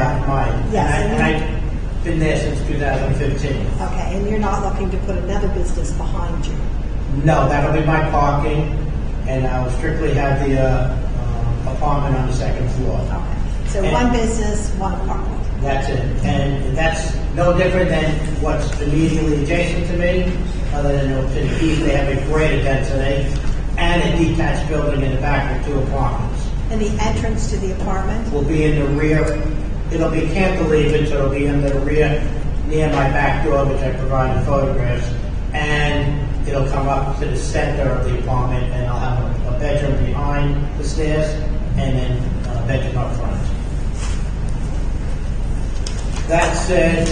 Yes. And I've been there since 2015. Okay, and you're not looking to put another business behind you? No, that'll be my parking, and I'll strictly have the apartment on the second floor. Okay. So And one business, one apartment. That's it. And that's no different than what's immediately adjacent to me, other than to the east, they have a greater density, and a detached building in the back with 2 apartments. And the entrance to the apartment? Will be in the rear. It'll be cantilevered, so it'll be in the rear near my back door, which I provided photographs, and it'll come up to the center of the apartment, and I'll have a bedroom behind the stairs, and then a bedroom up front. That said,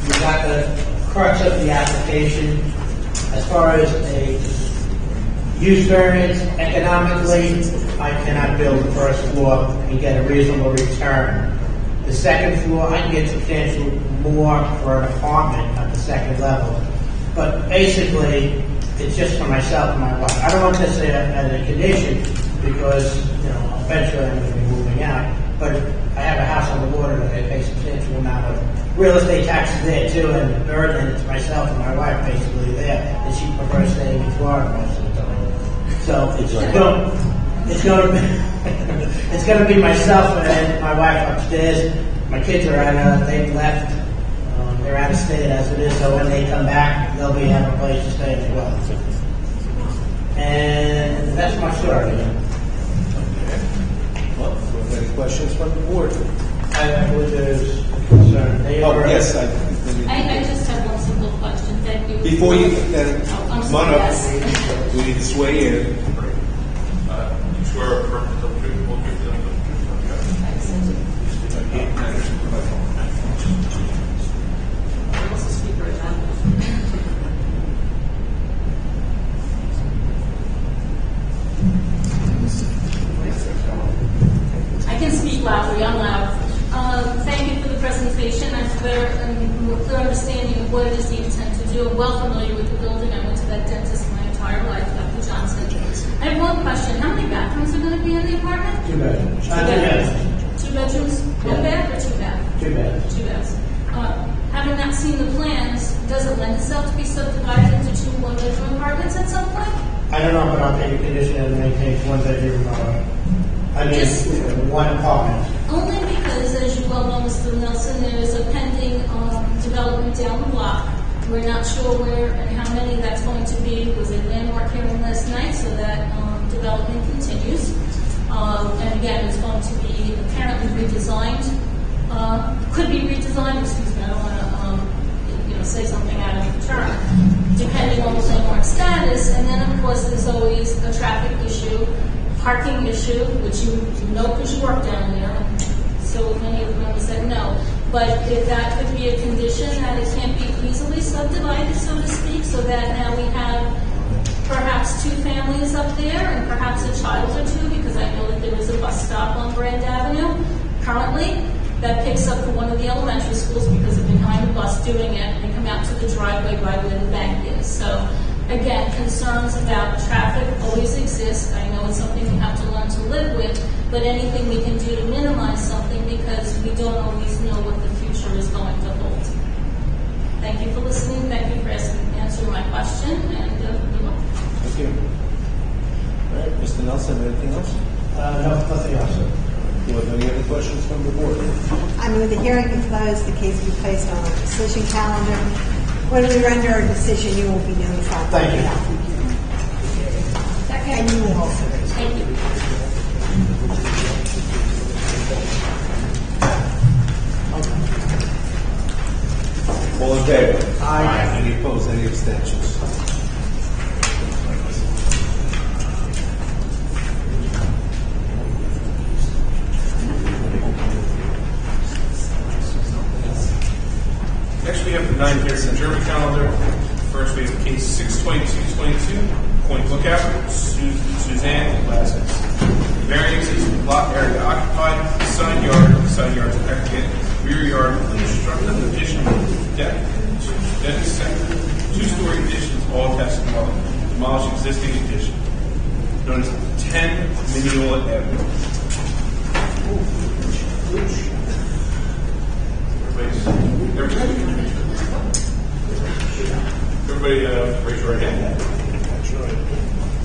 we got the crux of the application. As far as a use variance, economically, I cannot build the first floor and get a reasonable return. The second floor, I can get substantially more for an apartment at the second level. But basically, it's just for myself and my wife. I don't want this as a condition because, eventually I'm going to be moving out. But I have a house on the water that I pay a substantial amount of real estate taxes there too, and the burden it's myself and my wife basically there, and she prefers staying in Florida most of the time. So it's going to be myself and my wife upstairs. My kids are they've left. They're out of state as it is, so when they come back, they'll be having a place to stay as well. And that's my story. Well, so any questions from the board? I was concerned. Yes. I just have one simple question. Thank you. Before you, I'm come sorry, on up. yes. We need to swear in. You swear a perfect will give them I can speak loudly. I'm loud. Thank you for the presentation. I'm clear understanding of what it is you intend to do. I'm well familiar with the building. I went to that dentist my entire life, Dr. Johnson. I have one question. How many bathrooms are going to be in the apartment? 2 bedrooms. 2 bedrooms. 2 bedrooms? One bed or 2 baths? 2 beds. 2 beds. Having not seen the plans, does it lend itself to be subdivided into 2 one-bedroom apartments at some point? I don't know, but I'll take a condition and maintain 1 bedroom. One apartment. Only because, as you well know, Mr. Nelson, there is a pending development down the block. We're not sure where and how many that's going to be. There was a landmark hearing last night, so that development continues. And again, it's going to be apparently redesigned. Could be redesigned, excuse me, I don't want to say something out of turn, depending on the landmark status. And then, of course, there's always a traffic issue, parking issue, which you know because you work down there, and so many of the members said no. But if that could be a condition that it can't be easily subdivided, so to speak, so that now we have perhaps 2 families up there and perhaps a child or 2, because I know that there is a bus stop on Grand Avenue currently that picks up for one of the elementary schools because they're behind the bus doing it, and they come out to the driveway right where the bank is. So again, concerns about traffic always exist. I know it's something we have to learn to live with, but anything we can do to minimize something, because we don't always know what the future is going to hold. Thank you for listening. Thank you for answering my question, and good luck. Thank you. All right, Mr. Nelson, anything else? No, nothing else. Do you have any other questions from the board? I move the hearing be closed, the case be placed on a decision calendar. When we render a decision, you will be notified. Thank you. And you will also. Thank you. All in favor? Aye. Any opposed, any abstentions? Next, we have the 9-case adjournment calendar. First, we have case 62222, Point Lookout, Suzanne Vasquez. Variances, lot area occupied, side yard aggregate, rear yard, constructed addition, deck, two-story additions, all attached to dwelling, demolish existing addition, known as 10 Mineola Avenue. Everybody, raise your right hand.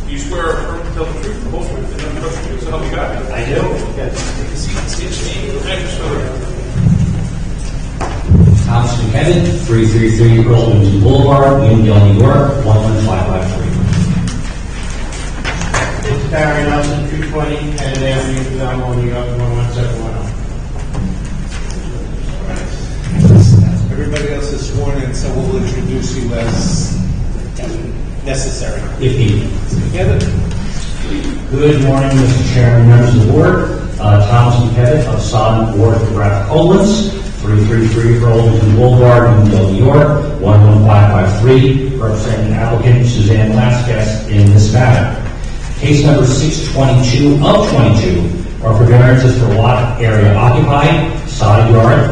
Do you swear or affirm to tell the truth, the whole truth, and nothing but the truth, so help you God? I do. Yes. Take a seat, state your name, and address for the record. Thomas McKevin, 333 Burlington Boulevard, Uniondale, New York, 11553. It's Barry Nelson, 220 Kennedy Avenue, Belmont, New York, 11710. Everybody else is sworn in, so we'll introduce you as necessary. If needed. Together. Good morning, Mr. Chairman, members of the board. Thomas McKevin of Sodom Board of Rapicolas, 333 Burlington Boulevard, Uniondale, New York, 11553, representing applicant Suzanne Vasquez in this matter. Case number 622 of 22 are for variances for lot area occupied, side yard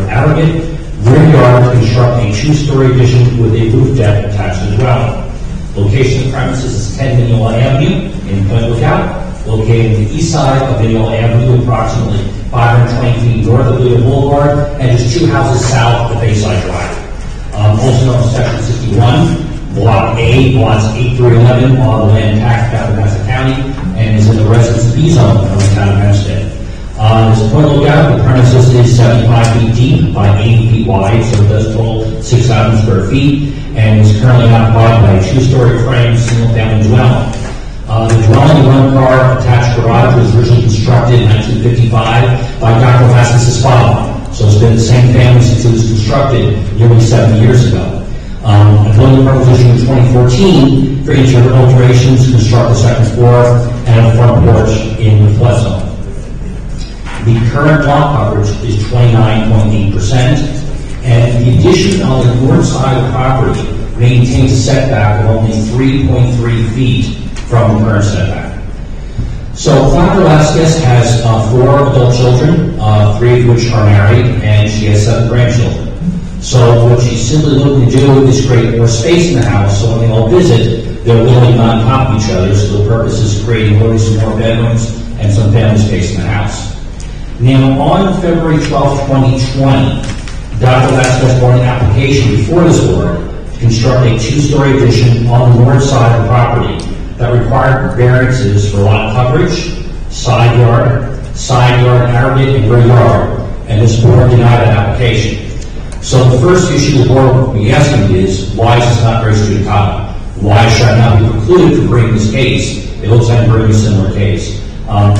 aggregate, rear yard to construct a two-story addition with a roof deck attached as well. Location of the premises is 10 Mineola Avenue in Point Lookout, located on the east side of Mineola Avenue, approximately 520 feet north of Leo Boulevard, and just 2 houses south of Bayside Drive. Also known as Section 61, Block A, lots 8 through 11, on the land tax cap of Nassau County, and is in the Residence B zone of the town of Hempstead. This Point Lookout, the premises is 75 feet deep by 80 feet wide, so it does total 6,000 square feet, and is currently occupied by a two-story frame single-family dwelling. The dwelling one-car attached garage was originally constructed in 1955 by Dr. Vasquez's father, so it's been the same family since it was constructed nearly 70 years ago. A building permit was issued in 2014 for interior alterations to construct the second floor and a front porch in the flood zone. The current lot coverage is 29.8%, and the addition on the north side of the property maintains a setback of only 3.3 feet from the current setback. So Dr. Vasquez has 4 adult children, 3 of which are married, and she has 7 grandchildren. So what she's simply looking to do is create more space in the house, so when they all visit, they're literally not on top of each other, so the purpose is creating some more bedrooms and some family space in the house. Now, on February 12, 2020, Dr. Vasquez brought an application before this board to construct a two-story addition on the north side of the property that required variances for lot coverage, side yard aggregate, and rear yard, and this board denied that application. So the first issue the board will be asking is, why is this not very judicata? Why should I not be precluded from bringing this case? It looks like I'm bringing a similar case,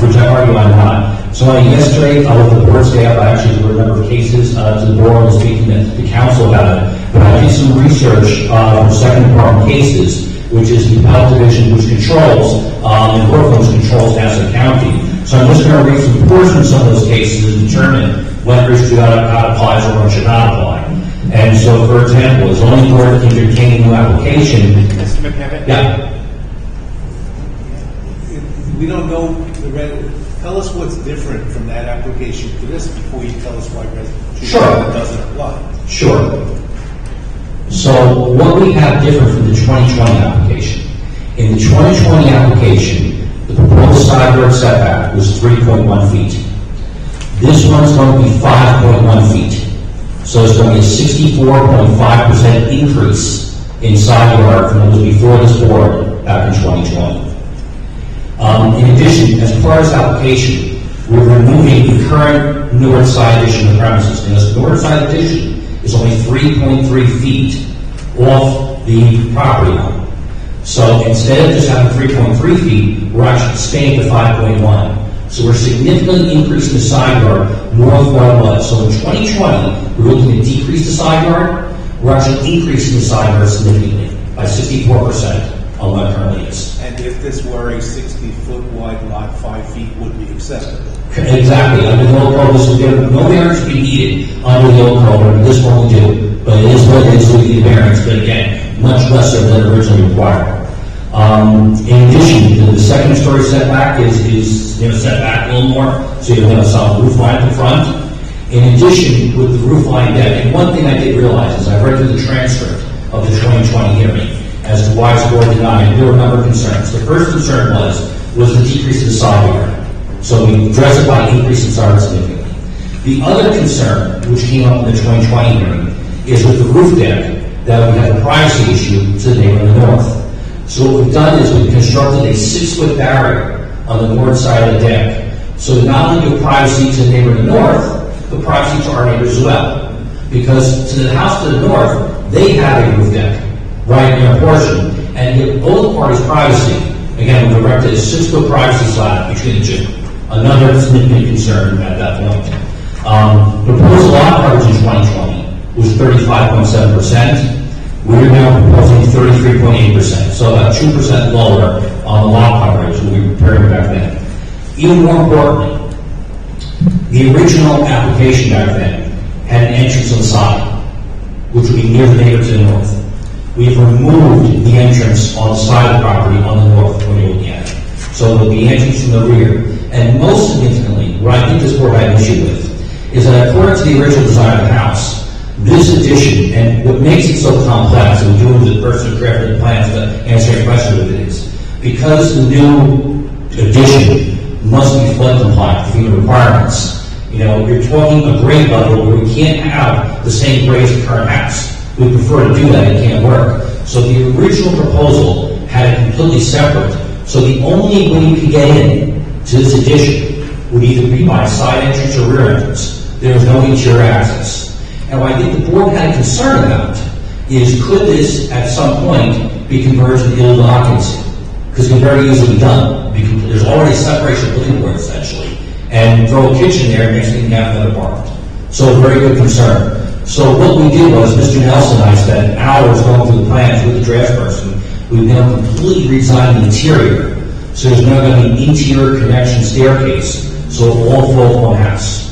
which I argue I'm not. So yesterday, with the board staff, I actually did a number of cases to the board and speaking to the council about it. But I did some research for second department cases, which is the appellate division which controls, and Brooklyn which controls Nassau County. So I'm just going to read some portions of some of those cases and determine whether res judicata applies or should not apply. And so, for example, as only board entertaining new application. Mr. McKevin? Yeah. We don't know tell us what's different from that application to this before you tell us why res judicata doesn't apply. Sure. So what we have different from the 2020 application. In the 2020 application, the proposed side yard setback was 3.1 feet. This one's going to be 5.1 feet. So it's going to be a 64.5% increase in side yard from what was before this board back in 2020. In addition, as part of this application, we're removing the current north side addition of the premises. And this north side addition is only 3.3 feet off the property line. So instead of just having 3.3 feet, we're actually expanding to 5.1. So we're significantly increasing the side yard more than what it was. So in 2020, we're looking to decrease the side yard. We're actually increasing the side yard significantly by 64% on what it currently is. And if this were a 60-foot wide lot, 5 feet would be acceptable. Exactly. Under the old code, this would give no variance to be needed under the old code, but this one we do. But it is what it is, we need a variance, but again, much lesser than originally required. In addition, the second story setback is set back a little more, so you have a solid roof line in front. In addition, with the roof line deck, and one thing I did realize is I read through the transcript of the 2020 hearing as to why the board denied. There were a number of concerns. The first concern was the decrease in the side yard. So we addressed it by increasing side yard significantly. The other concern, which came up in the 2020 hearing, is with the roof deck, that we have a privacy issue to the neighbor in the north. So what we've done is we've constructed a 6-foot barrier on the north side of the deck. So not only give privacy to the neighbor in the north, but privacy to our neighbors as well. Because to the house to the north, they have a roof deck right in their portion, and give both parties privacy. Again, we've erected a 6-foot privacy slab between the two. Another significant concern at that point. Proposed lot coverage in 2020 was 35.7%. We're now proposing 33.8%, so about 2% lower on the lot coverage than we were preparing back then. Even more importantly, the original application back then had an entrance on the side, which would be near the neighbor to the north. We've removed the entrance on the side of the property on the north when you're looking at it. So there'll be entrance from the rear. And most significantly, what I think this board had an issue with, is that according to the original design of the house, this addition, and what makes it so complex, and we're doing the person who crafted the plans to answer your question with it, is because the new addition must be flood compliant for the requirements. You're talking a grade level where we can't have the same grade as the current house. We prefer to do that, it can't work. So the original proposal had it completely separate. So the only way you can get in to this addition would either be by side entrance or rear entrance. There was no interior access. And what I think the board had a concern about is could this, at some point, be converted to illegal occupancy? Because it can very easily be done. There's already a separation of living quarters, essentially. And throw a kitchen there, next thing you have another apartment. So a very good concern. So what we did was, Mr. Nelson and I spent hours going through the plans with the draft person. We've now completely redesigned the interior. So there's now going to be an interior connection staircase. So it will all flow to one house.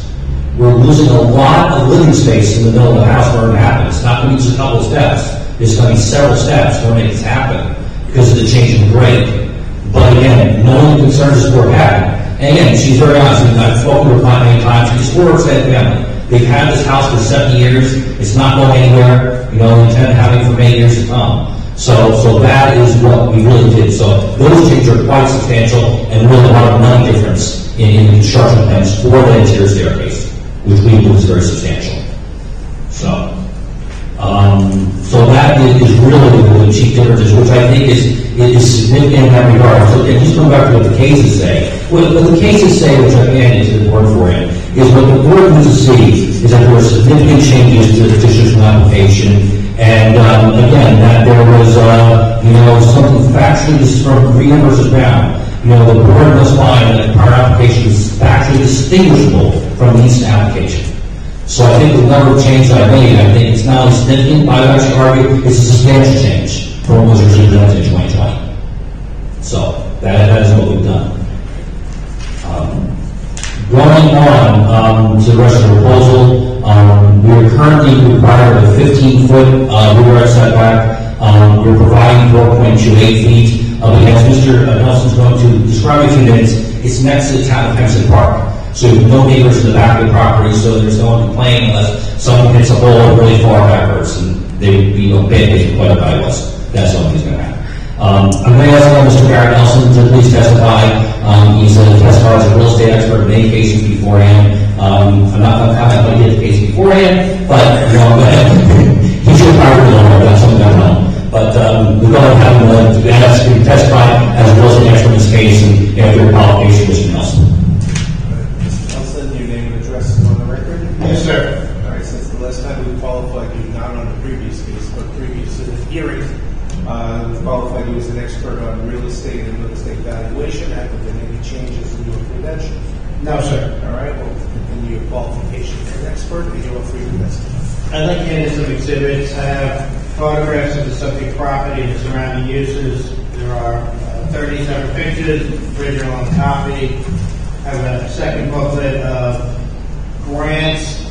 We're losing a lot of living space in the middle of the house where it happens. It's not going to be just a couple of steps. There's going to be several steps to make this happen because of the change in grade. But again, no one concerns this board had. And again, she's very honest. I've spoken to her client many times. She's a four-extended family. They've had this house for 7 years. It's not going anywhere. They intend to have it for many years to come. So that is what we really did. So those changes are quite substantial and really a lot of money difference in the construction plans for the interior staircase, which we believe is very substantial. So that is really the chief differences, which I think is significant in that regard. So again, just going back to what the cases say. What the cases say, which I've added to the board for you, is what the board needs to see is that there were significant changes to the petition application. And again, that there was, something factually, this is from Green versus Brown. The board must find that our application is factually distinguishable from the Easton application. So I think the number of changes I made, I think it's not only significant, I would actually argue it's a substantial change from what was originally presented in 2020. So that is what we've done. Going on to the rest of the proposal, we are currently required a 15-foot rear yard setback. We're providing 4.28 feet. As Mr. Nelson's going to describe in a few minutes, it's next to the town of Hempstead Park. So you have no neighbors in the back of the property, so there's no one complaining unless someone hits a hole really far backwards, and they would be bad case for quite a bit of us. That's what he's going to happen. I'm going to ask Mr. Barrett Nelson to please testify. He's testified as a real estate expert in many cases beforehand. I'm not going to comment on the case beforehand, but he should probably know about something I know. But we're going to have him testify as a real estate expert in this case, and after your qualification, Mr. Nelson. Mr. Nelson, your name and address is on the record? Yes, sir. All right, since the last time we qualified you, not on the previous case, but previous hearing, Qualified you as an expert on real estate and real estate valuation. Have there been any changes in your credentials? No, sir. All right, well, continue your qualification as an expert, and you're free to testify. I'd like to hand in some exhibits. I have photographs of the subject property and the surrounding uses. There are 37 pictures, original and copy. I have a second booklet of grants,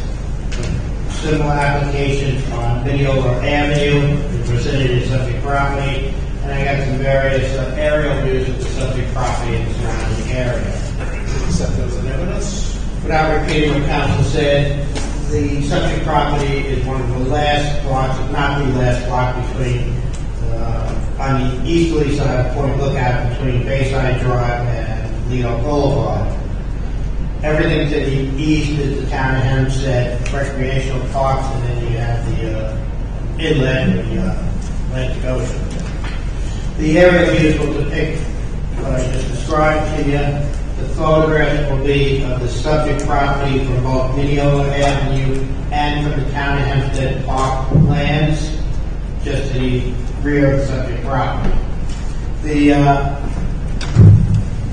similar applications on Mineola Avenue, the vicinity of the subject property, and I got some various aerial views of the subject property and the surrounding area. Accept those as evidence. Without repeating what council said, the subject property is one of the last blocks, if not the last block, between on the easterly side of Point Lookout between Bayside Drive and Lido Boulevard. Everything to the east is the town of Hempstead recreational parks, and then you have the inlet and the Atlantic Ocean. The area views will depict what I just described to you. The photographs will be of the subject property from both Mineola Avenue and from the town of Hempstead park lands, just to the rear of the subject property. The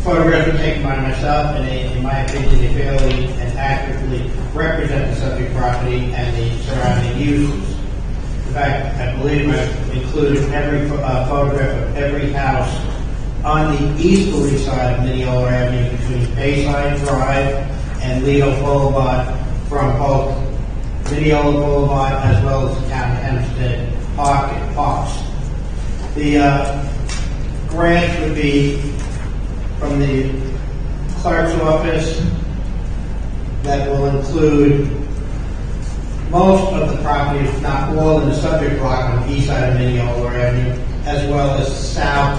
photographs were taken by myself, and in my opinion, they fairly and accurately represent the subject property and the surrounding uses. In fact, I believe I've included every photograph of every house on the easterly side of Mineola Avenue between Bayside Drive and Lido Boulevard, from both Mineola Boulevard as well as the town of Hempstead parks. The grant would be from the clerk's office that will include most of the property, if not all, in the subject block on the east side of Mineola Avenue, as well as south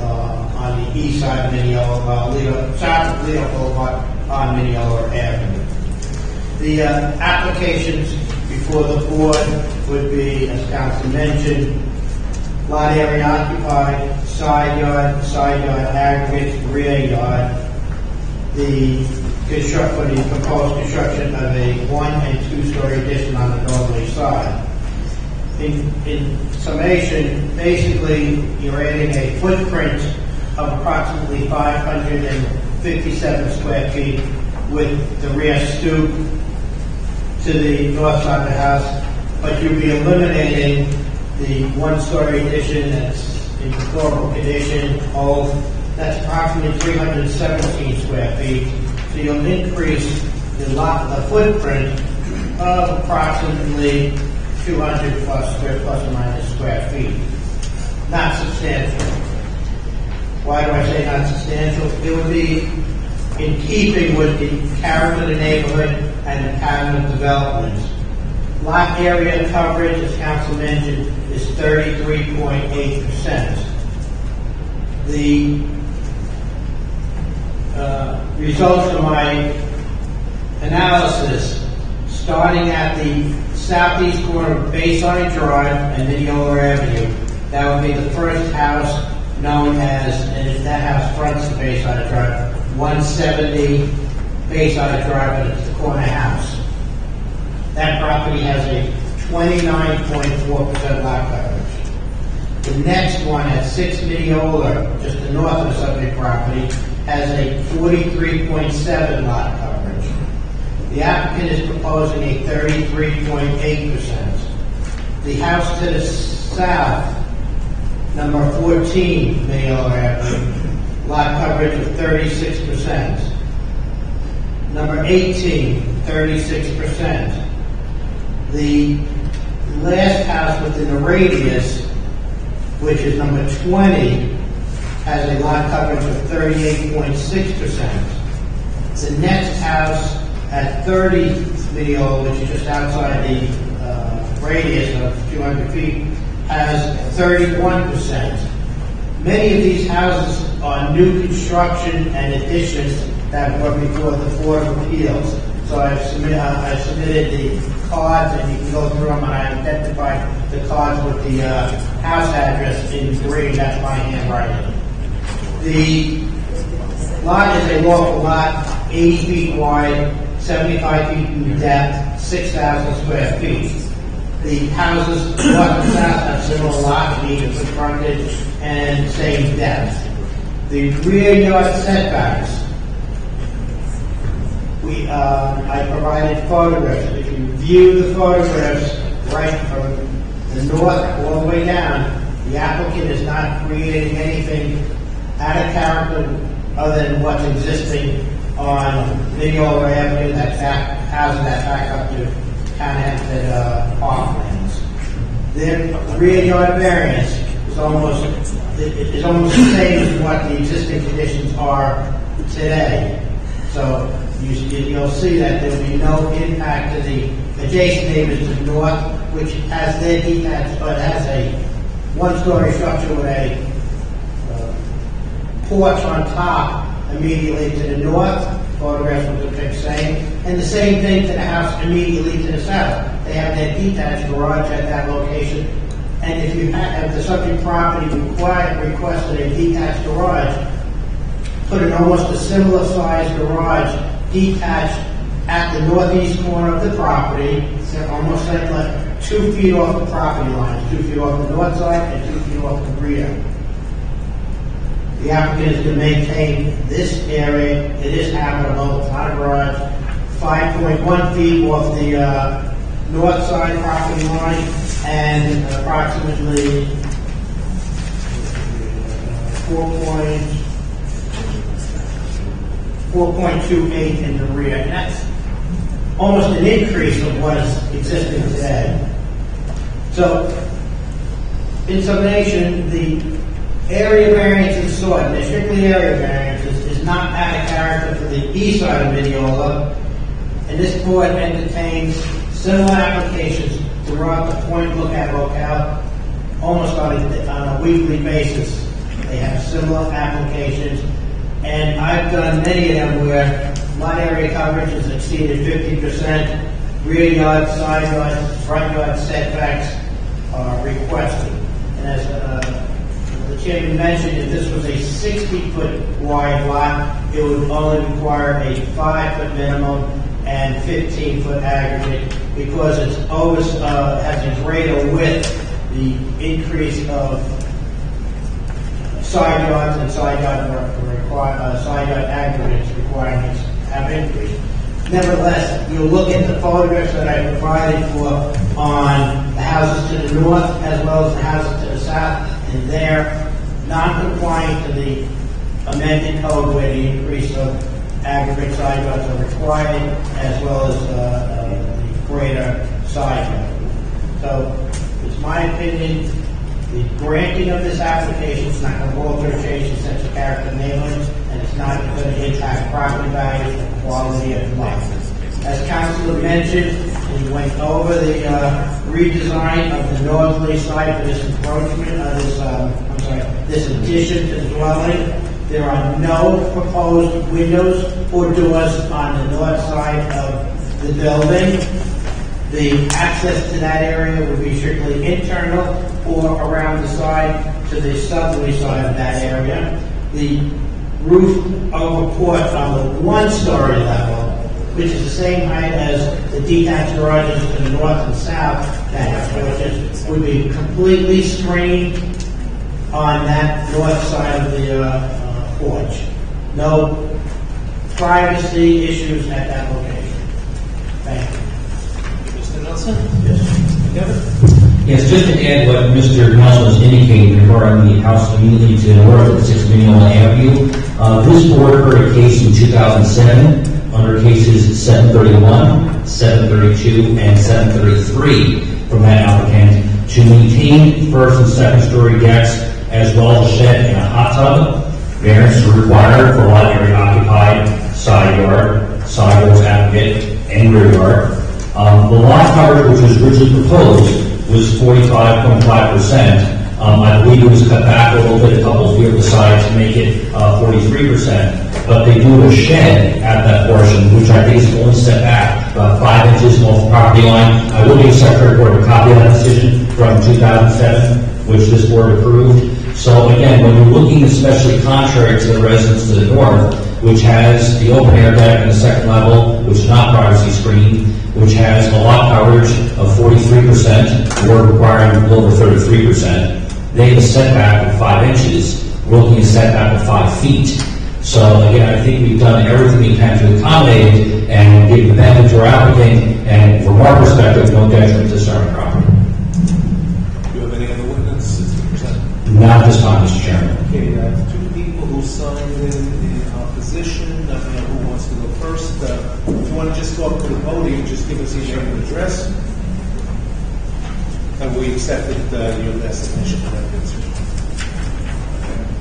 on the east side of Mineola, south of Lido Boulevard on Mineola Avenue. The applications before the board would be, as council mentioned, lot area occupied, side yard aggregates, rear yard. The proposed construction of a 1- and 2-story addition on the northerly side. In summation, basically, you're adding a footprint of approximately 557 square feet with the rear stoop to the north side of the house, but you'll be eliminating the 1-story addition that's in deplorable condition, old. That's approximately 317 square feet. So you'll increase the footprint of approximately 200 plus or minus square feet. Not substantial. Why do I say not substantial? It would be in keeping with the character of the neighborhood and the pattern of development. Lot area coverage, as council mentioned, is 33.8%. The results of my analysis, starting at the southeast corner of Bayside Drive and Mineola Avenue, that would be the first house known as, and that house fronts the Bayside Drive, 170 Bayside Drive, but it's the corner house. That property has a 29.4% lot coverage. The next one at 6 Mineola, just the north of the subject property, has a 43.7 lot coverage. The applicant is proposing a 33.8%. The house to the south, number 14 Mineola Avenue, lot coverage of 36%. Number 18, 36%. The last house within the radius, which is number 20, has a lot coverage of 38.6%. The next house at 30 Mineola, which is just outside the radius of 200 feet, has 31%. Many of these houses are new construction and additions that were before the Board of Appeals. So I submitted the cards, and you can go through them, and I identified the cards with the house address in green. That's my handwriting. The lot is a local lot, 80 feet wide, 75 feet in depth, 6,000 square feet. The houses north and south have similar lot, equal frontage, and same depth. The rear yard setbacks, I provided photographs. If you view the photographs right from the north all the way down, the applicant is not creating anything out of character other than what's existing on Mineola Avenue, that housing that back up to Hempstead parklands. Their rear yard variance is almost the same as what the existing conditions are today. So you'll see that there will be no impact to the adjacent neighbors to the north, which has their detached, but has a one-story structure with a porch on top immediately to the north. Photographs will depict same, and the same thing to the house immediately to the south. They have their detached garage at that location, and if the subject property requested a detached garage, put in almost a similar sized garage detached at the northeast corner of the property. They're almost like 2 feet off the property line, 2 feet off the north side and 2 feet off the rear. The applicant is to maintain this area. It is habitable. It's not a garage. 5.1 feet off the north side property line and approximately 4.28 in the rear. And that's almost an increase of what is existing today. So, in summation, the area variances sought, and they're strictly area variances, is not out of character for the east side of Mineola, and this board entertains similar applications throughout the Point Lookout locale almost on a weekly basis. They have similar applications, and I've done many of them where lot area coverage has exceeded 50%, rear yard, side yard, front yard setbacks are requested. And as the chairman mentioned, if this was a 60-foot wide lot, it would only require a 5-foot minimum and 15-foot aggregate because it's always has a greater width. The increase of side yards and side yard aggregates requirements have increased. Nevertheless, you look at the photographs that I provided for on the houses to the north as well as the houses to the south, and they're non-compliant to the amended code where the increase of aggregate side yards are required as well as the greater side yard. So, it's my opinion, the granting of this application is not going to alter or change the sense of character of neighborhoods, and it's not going to impact property values and quality of life. As Councilor mentioned, we went over the redesign of the northerly side for this encroachment, this addition to the dwelling. There are no proposed windows or doors on the north side of the building. The access to that area would be strictly internal or around the side to the southerly side of that area. The roof over porch on the one-story level, which is the same height as the detached garages to the north and south that have porches, would be completely screened on that north side of the porch. No privacy issues at that location. Thank you. Mr. Nelson? Yes. Yes, just to add what Mr. Nelson was indicating regarding the house immediately to the north of 6 Mineola Avenue. This board heard a case in 2007 under cases 731, 732, and 733 from that applicant to maintain first and second story decks as well as a shed and a hot tub. Variance is required for lot area occupied, side yards aggregate, and rear yard. The lot coverage which was originally proposed was 45.5%. I believe it was cut back a little bit, a couple of feet aside to make it 43%. But they do a shed at that portion, which I think is only set back about 5 inches off the property line. I will give Secretary Board a copy of that decision from 2007, which this board approved. So again, when you're looking especially contrary to the residence to the north, which has the open air deck on the second level, which is not privacy screened, which has a lot coverage of 43%, we're requiring a little over 33%. They have a setback of 5 inches, we're looking at a setback of 5 feet. So again, I think we've done everything we can to accommodate and give the benefit to our applicant, and from our perspective, no detriment to the surrounding property. Do you have any other witnesses to present? Not at this time, Mr. Chairman. Okay, 2 people who signed in opposition. I don't know who wants to go first. If you want to just go up to the podium, just give us your name and address. And we accepted your last submission for that answer.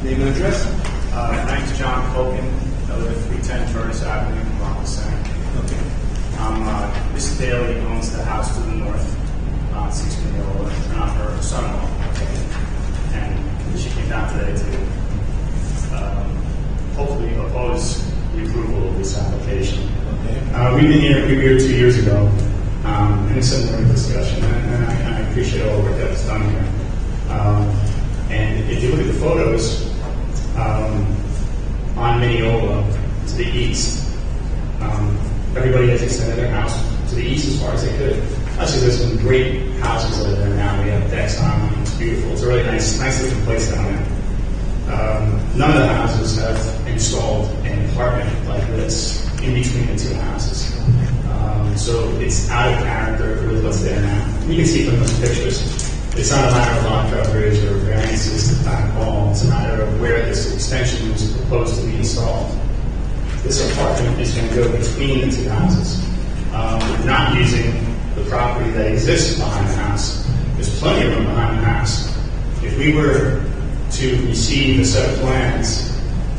Name and address? My name's John Colgan. I live at 310 Furnace Avenue in Rockland Center. Okay. Mrs. Daly owns the house to the north, 6 million old, not her son-in-law. And she came down today to hopefully oppose the approval of this application. Okay. We were here 2 years ago in a similar discussion, and I appreciate all the work that was done here. And if you look at the photos, on Mineola to the east, everybody has extended their house to the east as far as they could. Actually, there's some great houses over there now. We have decks on them. It's beautiful. It's a really nice looking place down there. None of the houses have installed an apartment like this in between the 2 houses. So it's out of character with what's there now. You can see from those pictures. It's not a matter of lot coverage or variances to back wall. It's a matter of where this extension was proposed to be installed. This apartment is going to go between the 2 houses. Not using the property that exists behind the house. There's plenty of room behind the house. If we were to receive a set of plans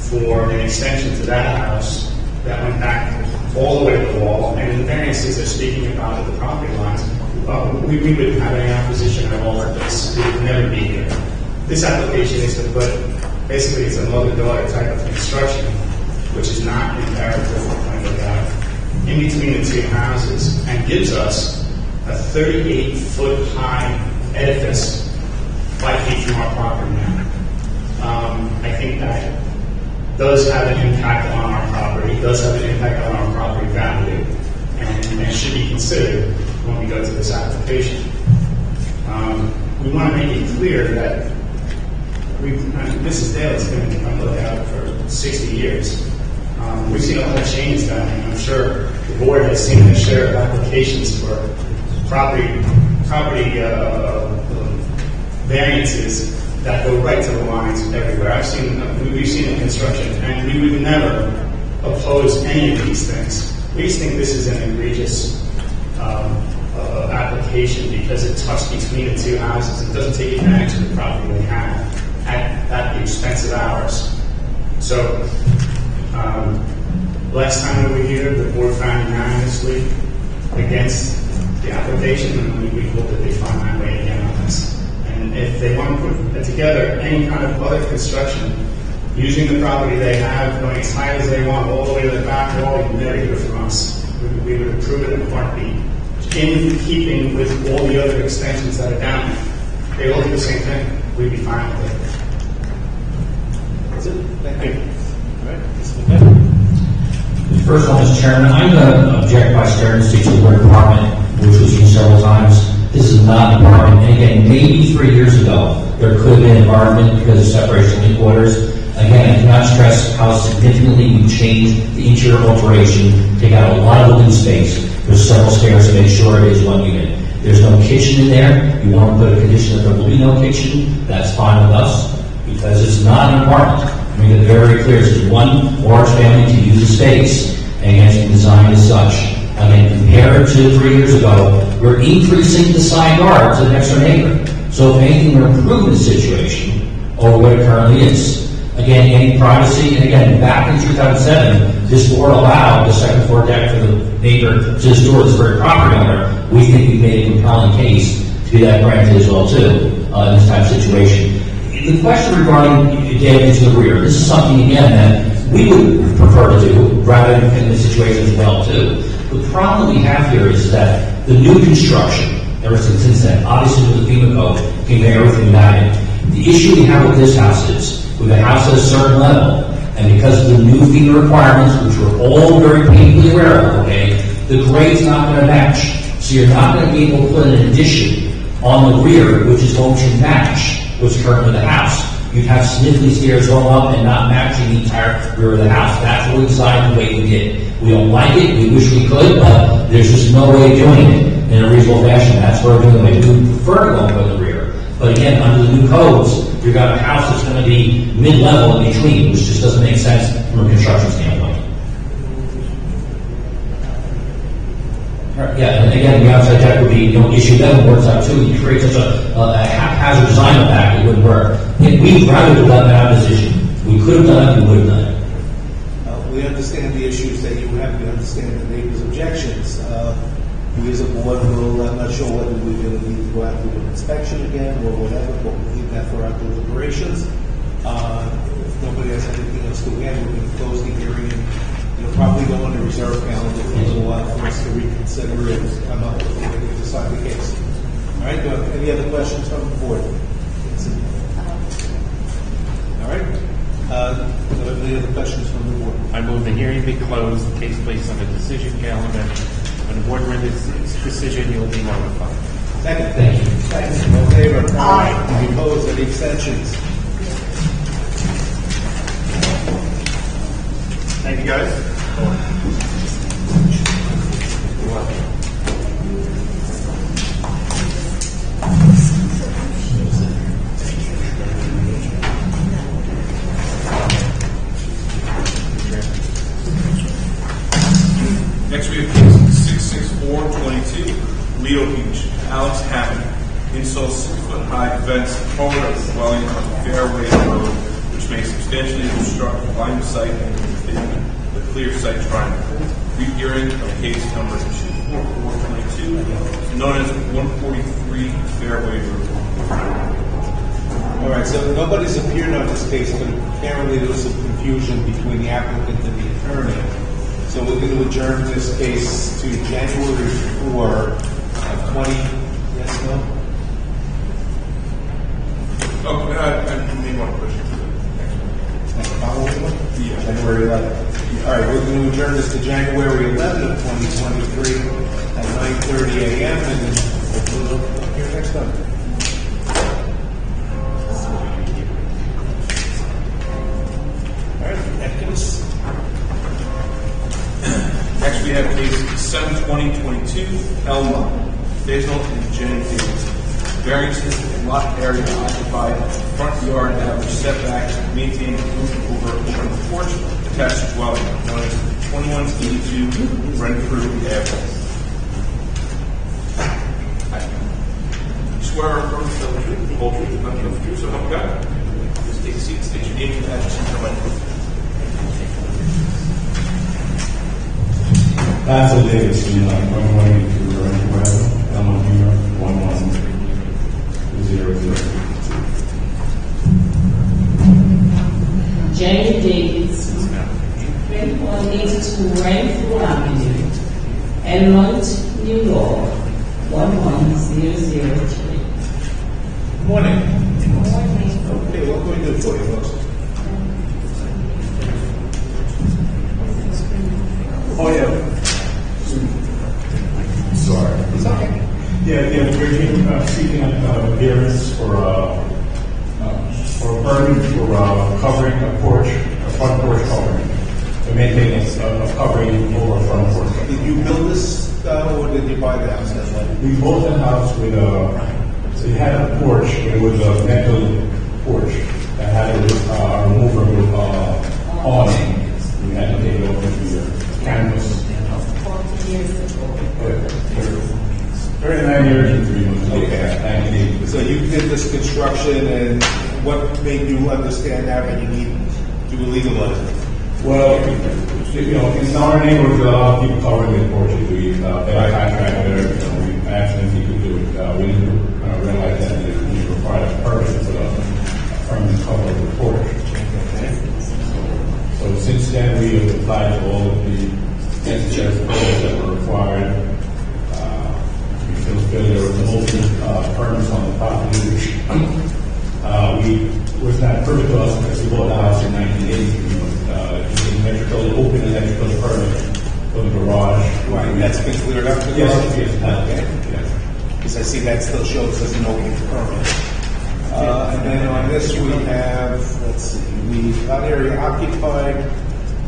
for an extension to that house that went back all the way to the wall, and the variances they're speaking about at the property lines, we wouldn't have any opposition at all to this. We would never be here. This application is to put, basically it's a mother-daughter type of construction, which is not in character with what I look at, in between the 2 houses, and gives us a 38-foot high edifice 5 feet from our property now. I think that does have an impact on our property, does have an impact on our property value, and it should be considered when we go to this application. We want to make it clear that Mrs. Dale's been on the lookout for 60 years. We've seen a lot of changes down here. I'm sure the board has seen a share of applications for property variances that go right to the lines everywhere. We've seen the construction, and we would never oppose any of these things. We just think this is an egregious application because it tucks between the 2 houses and doesn't take advantage of the property they have at the expense of ours. So, last time we were here, the board found unanimously against the application, and we hope that they find that way again on this. And if they want to put together any kind of other construction using the property they have, going as high as they want, all the way to the back wall, you never hear from us. We would approve it in a heartbeat, in keeping with all the other extensions that are down there. They all do the same thing. We'd be fine with it. That's it. Thank you. All right. First of all, Mr. Chairman, I'm going to object by stringency to the word apartment, which was used several times. This is not an apartment. And again, maybe 3 years ago, there could have been an apartment because of separation of living quarters. Again, I cannot stress how significantly you changed the interior alteration, take out a lot of living space. There's several stairs to make sure it is 1 unit. There's no kitchen in there. You want to put a condition that there will be no kitchen. That's fine with us because it's not an apartment. I make it very clear. This is one large family to use the space, and it has been designed as such. Again, compared to 3 years ago, we're increasing the side yard to the next door neighbor. So if anything, we're improving the situation over what it currently is. Again, gaining privacy, and again, back in 2007, this board allowed the second floor deck for the neighbor to store this very property owner. We think we've made a compelling case to be that granted as well, too, in this type of situation. The question regarding damage to the rear, this is something, again, that we would prefer to do, rather than in this situation as well, too. The problem we have here is that the new construction, ever since then, obviously with the FEMA code, can make everything bad. The issue we have with this house is, with a house at a certain level, and because of the new FEMA requirements, which we're all very painfully aware of, okay, The grade's not going to match. So you're not going to be able to put an addition on the rear, which is going to match what's currently the house. You'd have sniffly stairs going up and not matching the entire rear of the house. That's what we designed the way we did. We don't like it, we wish we could, but there's just no way of doing it in a reasonable fashion. That's what we're doing. We do prefer to go in the rear. But again, under the new codes, you've got a house that's going to be mid-level in between, which just doesn't make sense from a construction standpoint. Yeah, and again, the outside deck would be, issue that works out too. You create such a haphazard design of that, it wouldn't work. We'd rather have done that decision. We could have done it, we would have done it. We understand the issues that you have, we understand the neighbors' objections. We as a board will, I'm not sure whether we're going to need to go out to an inspection again or whatever, but we'll leave that for our deliberations. If nobody has anything else to add, we're going to close the hearing and it'll probably go on the reserve calendar for a little while for us to reconsider it and come up with a way to decide the case. All right, any other questions from the board? All right. Any other questions from the board? I move the hearing be closed, the case placed on the decision calendar. When the board renders its decision, you will be notified. Second. Thank you. Second. All in favor? Aye. Any opposed? Any abstentions? Thank you, guys. Next, we have case 66422, Lido Beach. Alex Hammond installs 6-foot-high fence forward of the dwelling on Fairway Road, which may substantially obstruct the line of sight and within the clear sight triangle. Rehearing of case number 24422, known as 143 Fairway Road. All right, so nobody's appeared on this case, but apparently there was some confusion between the applicant and the attorney. So we're going to adjourn this case to January 4 of 20. Yes, no? Oh, I may want to push it to the next one. Next following one? Yeah. January 11th. All right, we're going to adjourn this to January 11th of 2023 at 9:30 a.m. and then we'll look up here next time. All right, Atkins. Next, we have case 72022, Elma, Basil and Jenny Davis. Variances in lot area occupied, front yard average setbacks, maintaining roof over open porch, attached dwelling, known as 2182 Renfrew Avenue. Swear or affirm to tell the truth, the whole truth, nothing but the truth, so help you God. Please take a seat, state your name and address and your microphone. Basil Davidson, 122 Renfrew Avenue, Elmwood, New York, 11002. Jenny Davis, 182 Renfrew Avenue, Elmwood, New York, 11003. Good morning. Okay, what can we do for you, folks? Oh, yeah. Sorry. It's okay. Yeah, we're seeking a variance for a permit for covering a porch, a front porch covering. To maintain a covering over a front porch. Did you build this or did you buy the house that way? We bought the house with so it had a porch, it was a metal porch that had a removable awning. We had to take it over to the canvas. 40 years ago. 39 years and 3 months. Okay. So you did this construction, and what made you understand that and you need to legalize it? Well, in our neighborhood, a lot of people covering the porches. We had a contractor, we asked them if he could do it. We didn't realize that we required a permit for the permanent cover of the porch. So since then, we have applied to all of the necessary permits that were required. We feel there were multiple permits on the property, which was not perfect to us because we bought the house in 1980. Electrical, open electrical permit for the garage. Right, that's because I see that still shows as an open permit. And then on this we have, let's see, the lot area occupied,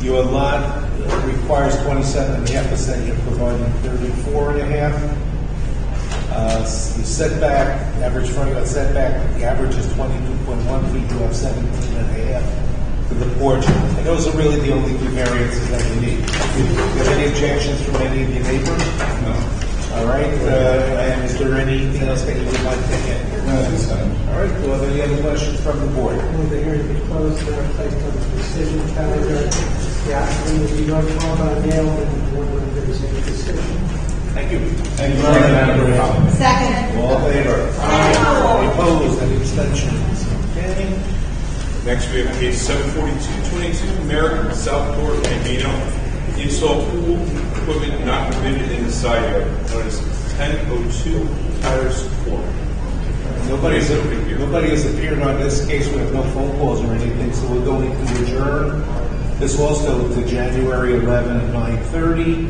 your lot requires 27.5%, you're providing 34.5%. The setback, average front yard setback, the average is 22.1 feet, you have 17.5 for the porch. And those are really the only two variances that you need. Do you have any objections from any of your neighbors? No. All right, and is there anything else that you would like to add? No, that's fine. All right, do you have any other questions from the board? Move the hearing to be closed, placed on the decision calendar. The applicant will be notified by mail and the board will render its decision. Thank you. Thank you very much. Second. All in favor? Any opposed? Any abstentions? Okay. Next, we have case 74222, Merrick, Southport, Gambino. Install pool equipment not permitted in the side yard, known as 1002 Tires Court. Nobody has appeared on this case. We have no phone calls or anything, so we're going to adjourn this also to January 11 at 9:30.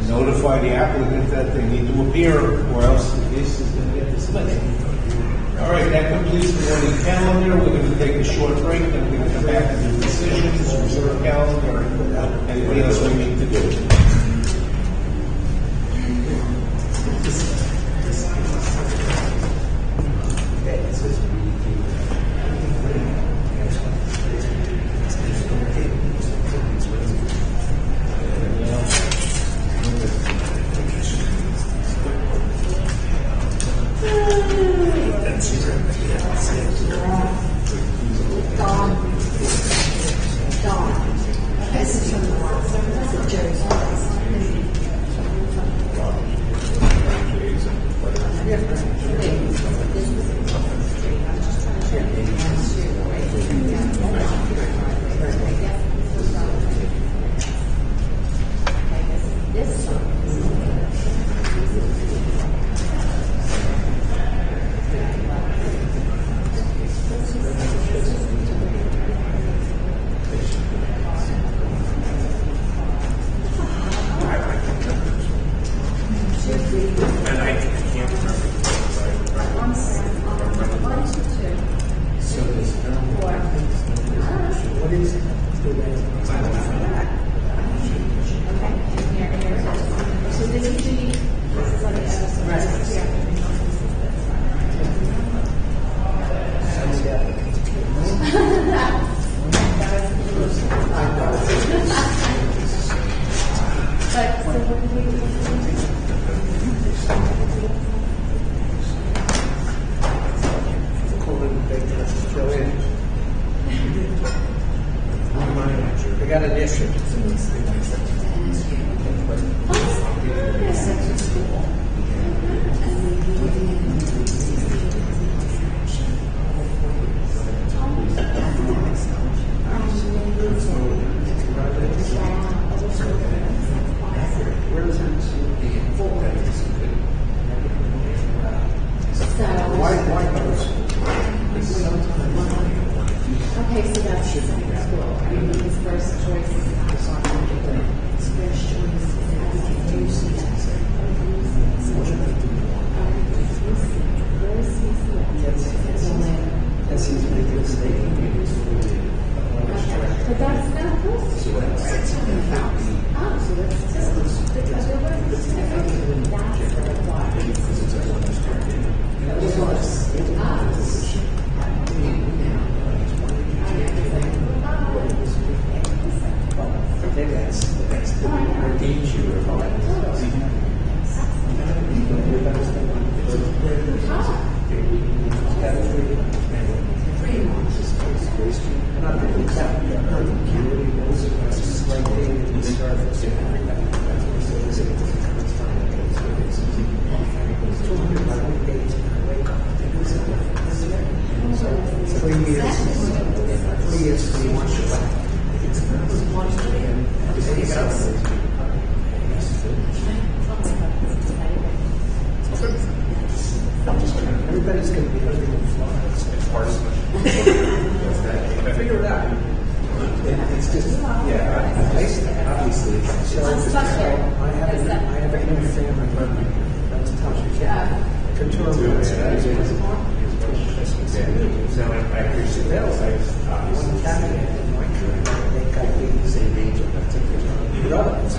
Notify the applicant that they need to appear, or else the case is going to get dismissed. All right, that completes the morning calendar. We're going to take a short break, then we're going to come back and do decisions, reserve calendar, anything else we need to do. This is from the Jerry's place. We got an issue. Okay, so that's his school. I mean, his first choice is his first choice That's his big mistake. But that's not close to it. Oh, so that's just because there was that's Everybody's going to be living in Florida. It's partisan. Figure it out. It's just, yeah, obviously. So I have a young family. That's tough. So I appreciate that. One cabinet in my career, they got the same age of that relevance.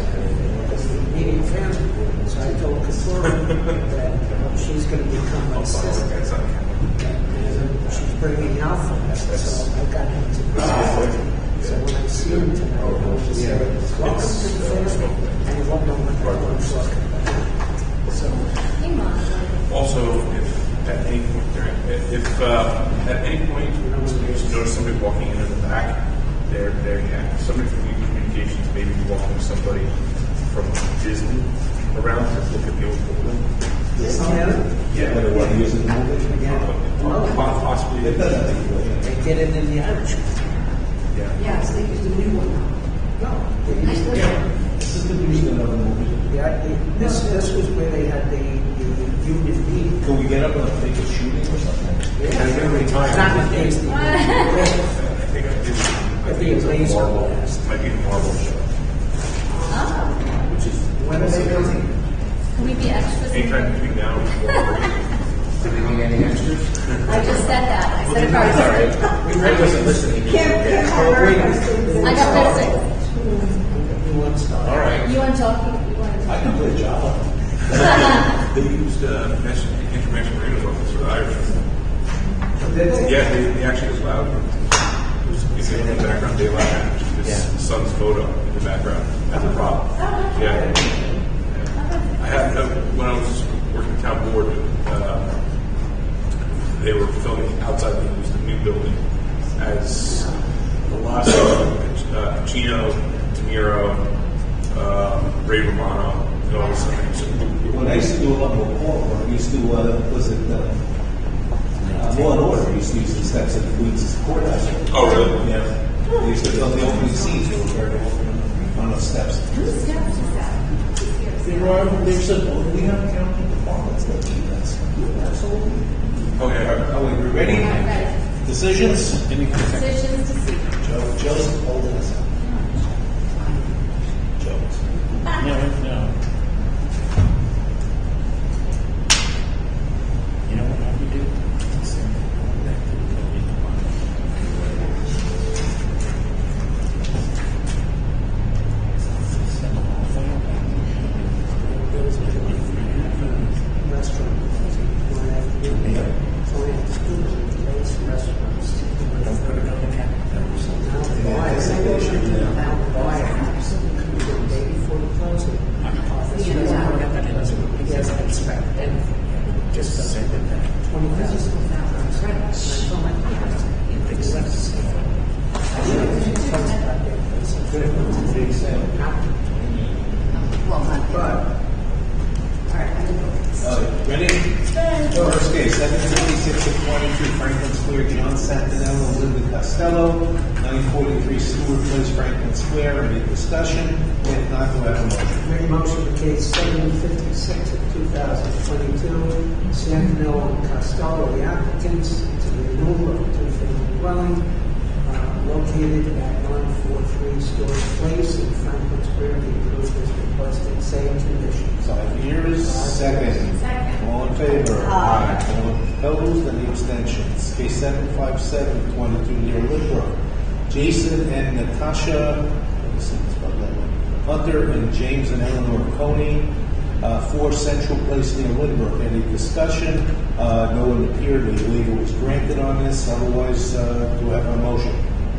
Meeting family. So I told Katura that she's going to become my sister. And she's bringing alpha. So I got him to present. So when I see him tonight, I'll just say, welcome to the family. And he won't know what I'm talking about. So, Also, if at any point you notice somebody walking in the back, somebody from Youth Communications may be walking somebody from Disney around to look at the old building. Yeah, Whether what he uses the movie again. Possibly. They get it in the Irish. Yeah. Yes, they used a new one. No, they used This is the used another movie. Yeah, this was where they had the union meeting. Can we get up and make a shooting or something? Yeah. Every time. Not with Disney. I think I did. It'd be a laser It might be a Marvel show. Oh. Which is When are they coming? Can we be extras? anytime between now and Do they need any extras? I just said that. I said it first. I wasn't listening. I got missing. All right. You want to talk? I can play Java. They used International Radio's office for the Irish. Yeah, they actually allowed if in the background, they allowed his son's photo in the background as a prop. Yeah. I had when I was working at town board, they were filming outside the new building as Velasco, Pacino, De Niro, Ray Romano, and all this stuff. When I used to do a lot more court work, we used to, was it Law and Order? We used to use the steps at the Queen's Courthouse. Oh, really? Yeah. We used to film the opening scenes. They were very often on the steps. Whose steps is that? There's we have county departments that do that. Absolutely. Okay. Are we ready? Ready. Decisions? Decisions to see. Joe's holding us up. Joe's. No. You know what I would do? Ready? First case, 756 of 22 Franklin Square, John Santinello, Linda Costello, 943 Stewart Place, Franklin Square. Any discussion? If not, do I have a motion? Make a motion for case 756 of 2022, Santinello and Costello, the applicants, to the removal of a two-family dwelling located at 943 Stewart Place in Franklin Square, be approved as requested, same conditions. 5 years. Second. All in favor? Aye. All opposed? Any abstentions? Case 757 22 near Lindbrook. Jason and Natasha Hunter and James and Eleanor Coney, 4 Central Place near Lindbrook. Any discussion? No one appeared. The waiver was granted on this. Otherwise, do I have a motion?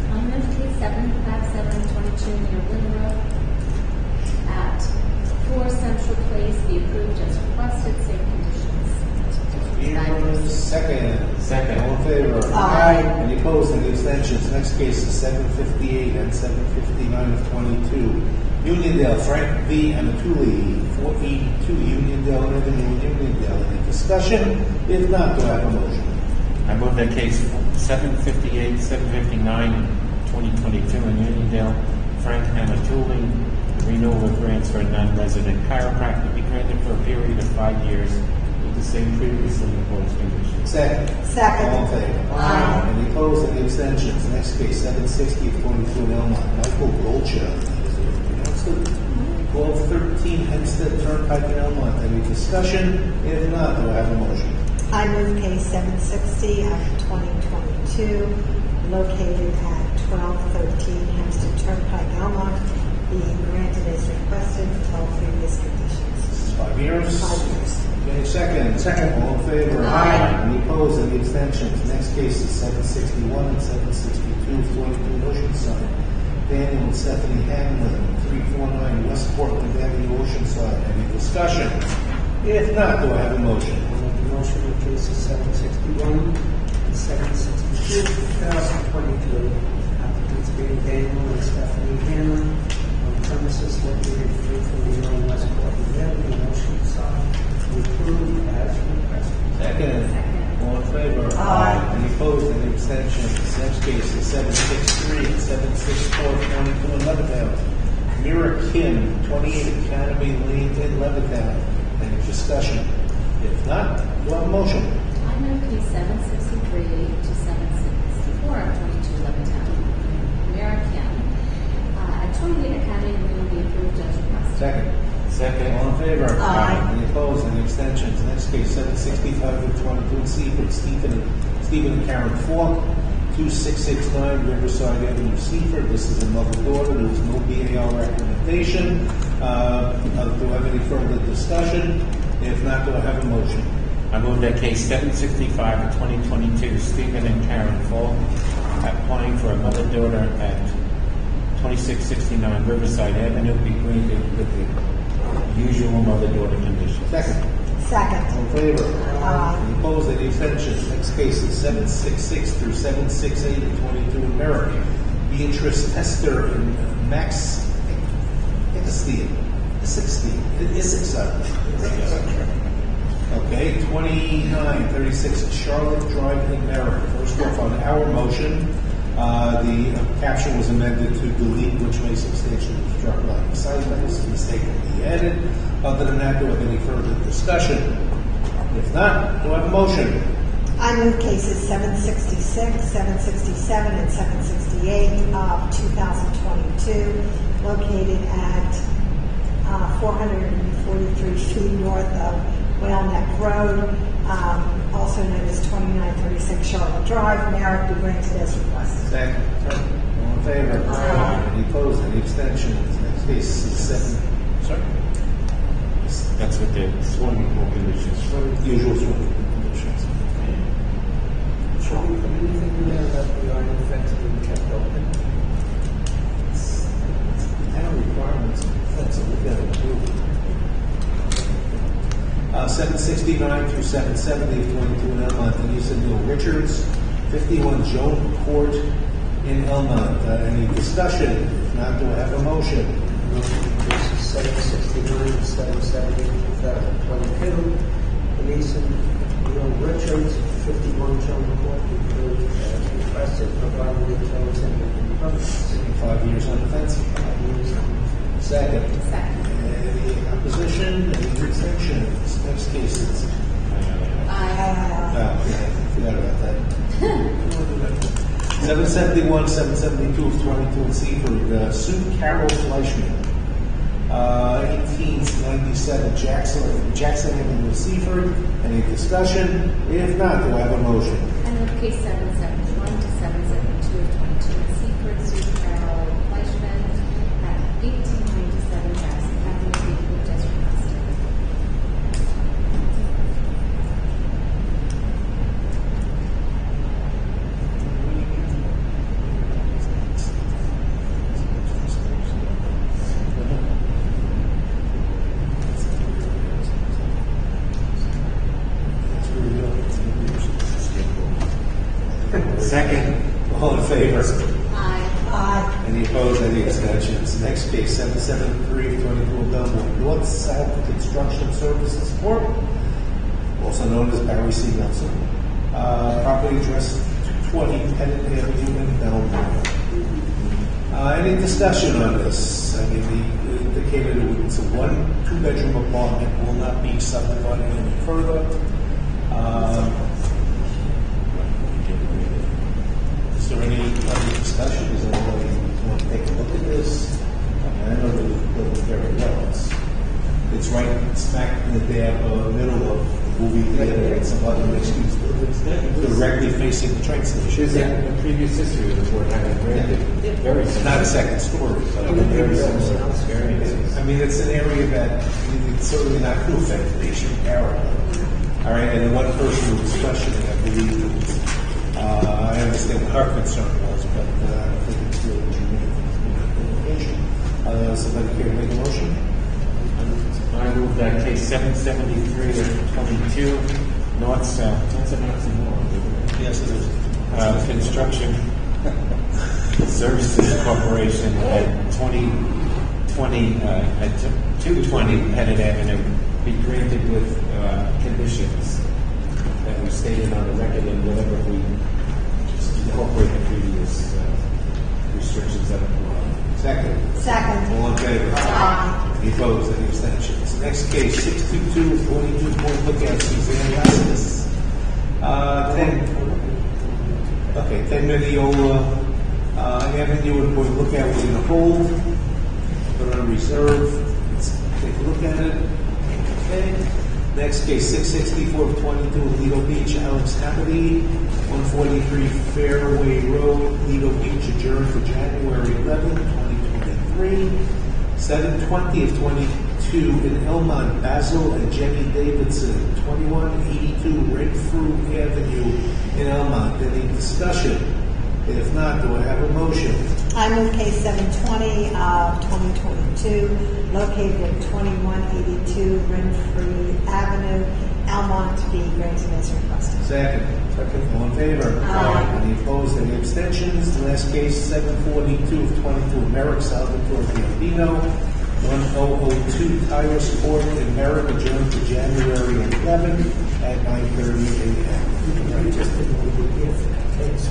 I move case 75722 near Lindbrook at 4 Central Place be approved as requested, same conditions. Second. All in favor? Aye. Any opposed? Any abstentions? Next case is 758 and 759 of 22. Uniondale, Frank V. Amatuli, 482 Uniondale Avenue, Uniondale. Any discussion? If not, do I have a motion? I move that case 758, 759, 2022 in Uniondale, Frank Amatuli, renewal of grants for a non-resident chiropractor be granted for a period of 5 years with the same previously imposed conditions. Second. All in favor? Aye. Any opposed? Any abstentions? Next case, 760 of 22 in Elmont, Michael Golcha. 1213 Hempstead Turnpike in Elmont. Any discussion? If not, do I have a motion? I move case 760 of 2022, located at 1213 Hempstead Turnpike, Elmont, being granted as requested with all previous conditions. This is 5 years? 5 years. Okay, second. Second. All in favor? Aye. Any opposed? Any abstentions? Next case is 761 and 762 of 22 Oceanside. Daniel and Stephanie Hanlon, 349 West Portland Avenue, Oceanside. Any discussion? If not, do I have a motion? I'll make a motion in cases 761 and 762, 2022. Applicants being Daniel and Stephanie Hanlon on premises located 349 West Portland Avenue, Oceanside. Approved as requested. Second. All in favor? Aye. Any opposed? Any abstentions? Next case is 763 and 764, 22 in Levittown. Mira Kim, 28 Academy Lane in Levittown. Any discussion? If not, do I have a motion? I move case 763 to 764 of 22 Levittown. Mira Kim. At 28 Academy Lane will be approved as requested. Second. Second. All in favor? Aye. Any opposed? Any abstentions? Next case, 765 and 22 in Seaford, Stephen and Karen Falk, 2669 Riverside Avenue, Seaford. This is a mother-daughter. There was no BAR recommendation. Do I have any further discussion? If not, do I have a motion? I move that case 765 of 2022, Stephen and Karen Falk, applying for a mother-daughter at 2669 Riverside Avenue, be granted with the usual mother-daughter conditions. Second. Second. All in favor? Aye. Any opposed? Any abstentions? Next case is 766 through 768 and 22 in Merrick. Beatrice Tester and Max Hempstead. Okay, 2936 Charlotte Drive in Merrick. First off, on our motion, the caption was amended to delete which may substantially obstruct line of sight. That was mistakenly added. Other than that, do I have any further discussion? If not, do I have a motion? I move cases 766, 767, and 768 of 2022, located at 443 feet north of Whale Neck Road, also known as 2936 Charlotte Drive, Merrick, be granted as requested. Second. All in favor? Aye. Any opposed? Any abstentions? Next case is 7. Sorry? That's what the swimming pool conditions. Usual swimming conditions. Should we put anything in there about the iron fence being kept open? Town requirements, that's a look at it too. 769 through 770 of 22 in Elmont, and you said Neil Richards, 51 Joan Court in Elmont. Any discussion? If not, do I have a motion? Cases 769 and 770, 2022. Denise and Neil Richards, 51 Joan Court, approved as requested, provided the utilities have been purchased. 5 years on the fence. 5 years. Second. Second. Any opposition? Any abstentions? Next case is. Aye. I forgot about that. 771, 772 of 22 in Seaford. Sue Carol Fleischman. 1897 Jackson Avenue, Seaford. Any discussion? If not, do I have a motion? I move case 771 to 772 of 22 in Seaford, Sue Carol Fleischman at 1897 Jackson Avenue, be approved as requested. Second. All in favor? Aye. Aye. Any opposed? Any abstentions? Next case, 773 of 22 Belmont North South Construction Services Corp., also known as Barry C. Nelson. Property address 220 Pettit Avenue in Belmont. Any discussion on this? I mean, he indicated it's a 2-bedroom apartment, will not be subdivided any further. Is there any other discussion? Does anybody want to take a look at this? I mean, I know they look very well. other mixed use buildings directly facing the train station. Is that the previous history of the board having granted very It's similar? not a second story, but I mean, Very similar experiences. I mean, it's an area that it's certainly not going to affect the nation character. All right, and the one person who was questioning, I believe, I understand what her concern was, but I don't think it's really germane to the issue. Somebody care to make a motion? I move that case 773 of 22, north-south, that's an oxymoron. Yes, it is. Construction Services Corporation at 220 Pettit Avenue be granted with conditions that were stated on the record and whatever we just incorporate the previous restrictions that apply. Second. Second. All in favor? Aye. Any opposed? Any abstentions? Next case, 622 42 Point Lookout, Suzanne Rasmus. 10 Mineola Avenue and Point Lookout, we're going to hold. Put it on reserve. Let's take a look at it. Okay. Next case, 664 22 Lido Beach, Alex Happity, 143 Fairway Road, Lido Beach, adjourned for January 11, 2023. 720 of 22 in Elmont, Basil and Jenny Davidson, 2182 Redfrew Avenue in Elmont. Any discussion? If not, do I have a motion? I move case 720 of 2022, located at 2182 Renfrew Avenue, Almont, to be granted as requested. Second. Second. All in favor? Aye. Any opposed? Any abstentions? Last case, 742 of 22 Merrick, Salvatore Biondino, 1002 Tyrus Court in Merrick, adjourned to January 11 at 9:30 a.m. We just didn't want to be here for that case.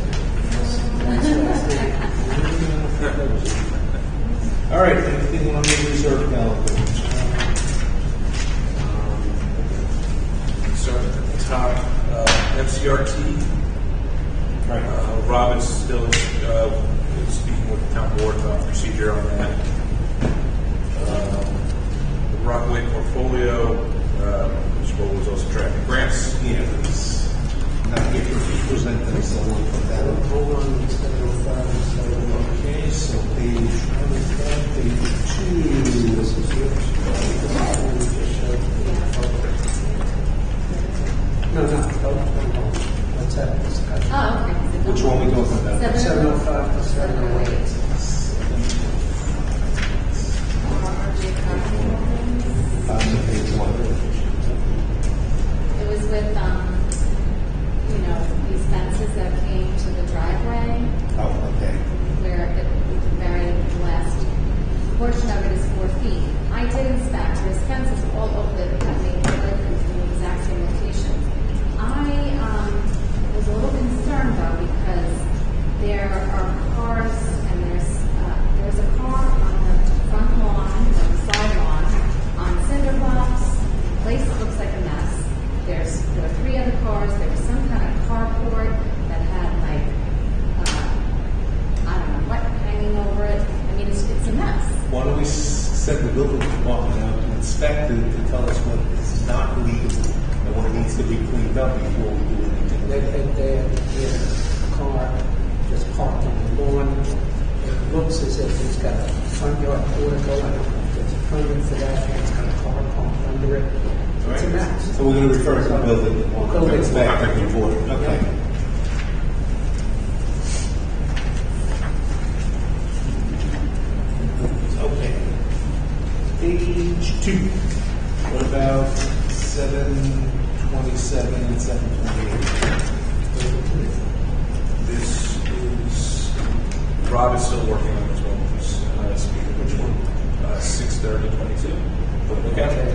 All right, anything on the reserve calendar? Start at the top, MCRT. Right. Robin's still speaking with the town board about procedure on that. The Rockaway portfolio, which was also tracking grants. Yeah, it's not here to present them, so we'll put that on. Hold on, instead of 5, Okay, so page 2. this is yours. No, let's have this. Oh, okay. Which one are we talking about? 705 to 708. Page 1. It was with, these fences that came to the driveway, Oh, okay. where the very last portion of it is 4 feet. I did inspect, there's fences all over the neighborhood in the exact same location. I was a little concerned though, because there are cars, and there's a car on the front lawn, or the side lawn, on cinder blocks. The place looks like a mess. There were 3 other cars. There was some kind of carport that had I don't know what hanging over it. I mean, it's a mess. Why don't we send the building department out to inspect it to tell us what is not legal and what needs to be cleaned up before we do anything? They had their car just parked on the lawn. It looks as if it's got a front yard portico. I don't know if there's a permit for that. It's got a car parked under it. It's a mess. So we're going to refer to the building department to inspect and report. Okay. Okay. Page 2. What about 727 and 728? This is, Rob is still working on this one. He's speaking. Which one? 6/30/22. Look at it.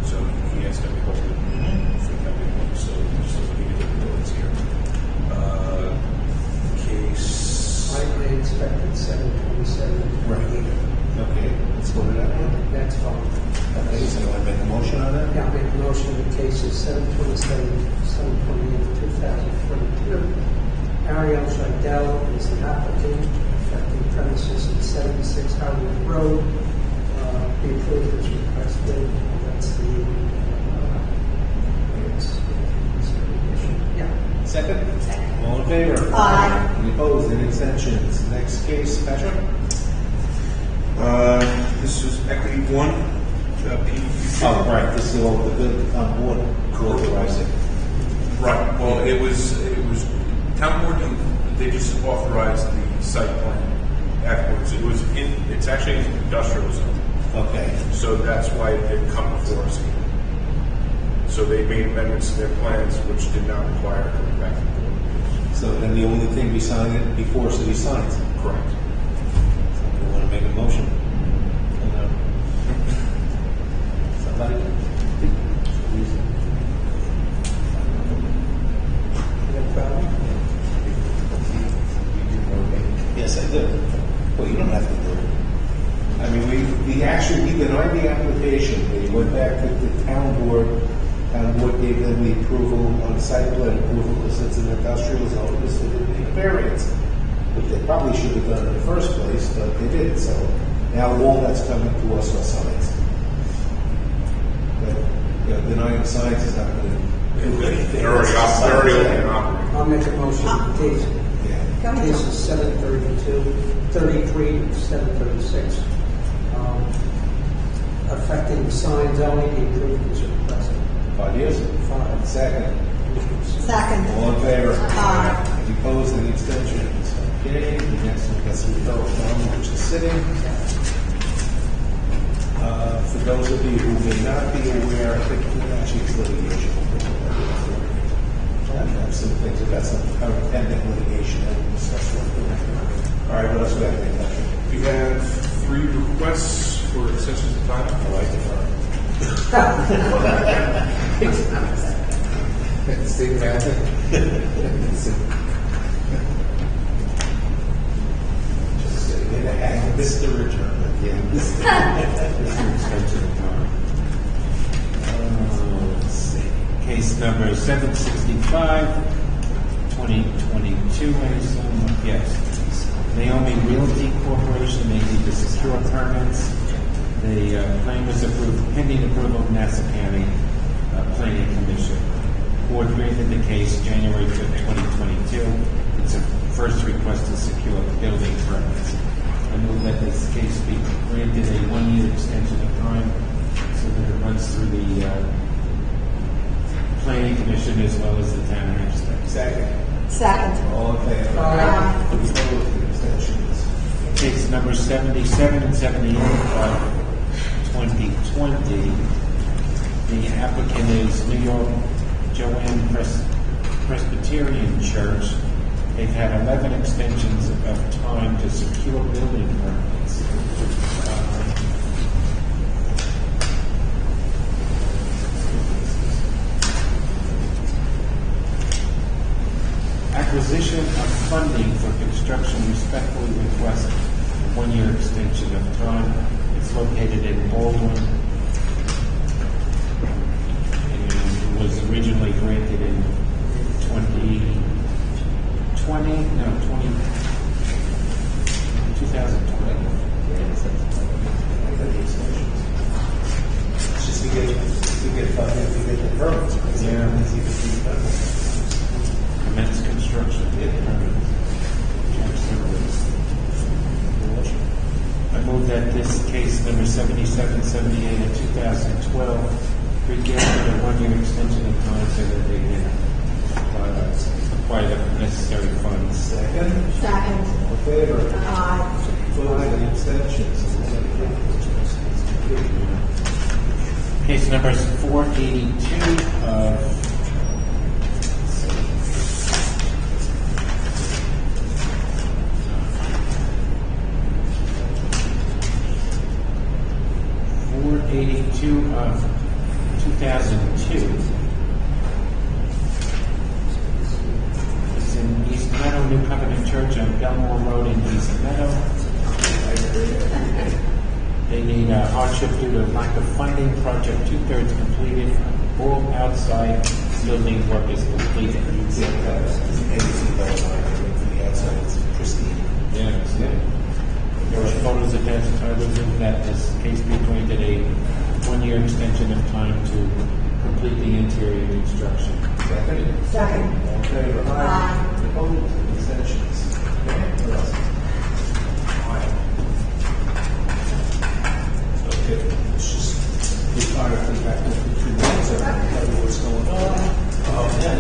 So he has to be posted for that one. So we can do the notes here. Case. I expected 727. Right. Okay, let's go to that one. That's fine. Okay, so I make a motion on that? Yeah, I'll make a motion the case is 727, 728, 2022. Ariel Scheidel is the applicant, affecting premises at 76 Howard Road. Be approved as requested. That's the, it's Second? All in favor? Aye. Any opposed? Any abstentions? Next case, Patrick? This is Equity 1, Pt1. Oh, right, this is all the good board authorizing. Right, well, it was town board, they just authorized the site plan afterwards. It's actually an industrial zone. Okay. So that's why it didn't come before us. So they made amendments to their plans, which did not require coming back to the board. So then the only thing we sign it before city signs. Correct. You want to make a motion? Somebody? Yes, I do. Well, you don't have to do it. I mean, we denied the application. We went back to the town board. Town board gave them the approval on site plan approval because it's an industrial zone, because they didn't need a variance. Which they probably should have done in the first place, but they did. So now all that's coming to us are signs. But denying signs is not going to do anything. They're already open and operating. I'll make a motion for case. Go ahead, Case John. is 732, 33, 736. Affecting signs only, the improvements are requested. 5 years? 5. Second. Second. All in favor? Aye. Any opposed? Any abstentions? Okay, the next one gets the referral form, which is sitting. For those of you who may not be aware, I think actually it's litigation. I have some things, we've got some current pending litigation that we'll discuss. All right, what else we got to take? We have 3 requests for extensions of time. I like it. Steve Just say, Mr. Return. Yeah, Let's see. Case number 765, 2022, I assume. Yes. Naomi Realty Corporation, they need to secure permits. The plan was approved pending approval of Nassau County Planning Commission. Board granted the case January 5th, 2022. It's a first request to secure building permits. I move that this case be granted a 1-year extension of time so that it runs through the Planning Commission as well as the town of Hempstead. Second. Second. All in favor? Aye. Any opposed? Any abstentions? Case number 77 and 78 of 2020. The applicant is New York Joanne Presbyterian Church. They've had 11 extensions of time to secure building permits. Acquisition of funding for construction respectfully request a 1-year extension of time. It's located in Baldwin. And it was originally granted in 2020. It's just to get funding to get the permits. Yeah. Commence construction. I move that this case number 7778 of 2012 be granted a 1-year extension of time so that they can apply the necessary funds. Second. Second. All in favor? Aye. Opposed? Any abstentions? Case number 482 of 482 of 2002. It's in East Meadow, New Covenant Church on Belmore Road in East Meadow. They need a hardship due to lack of funding. Project 2/3 completed. All outside building work is completed. Anything going on from the outside, it's pristine. Yes. There are photos attached. I would move that this case be granted a 1-year extension of time to complete the interior construction. Second. Second. All in favor? Aye. Opposed? Abstentions? Okay, what else? Okay, let's just be part of the back of the 2 minutes, so I can tell you what's going on. Oh, yeah.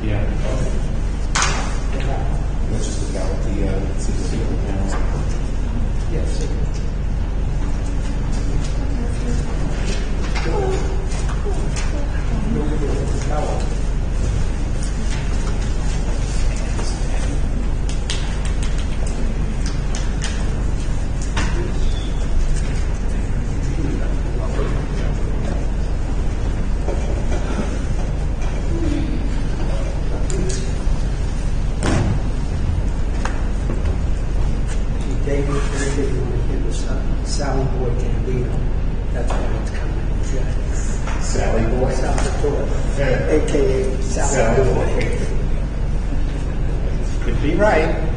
Yeah. Let's just look out the, yes. David, very good, you want to hear the Sally Boy Gambino. That's why it's coming. Sally Boy? AKA Sally Boy. Could be right.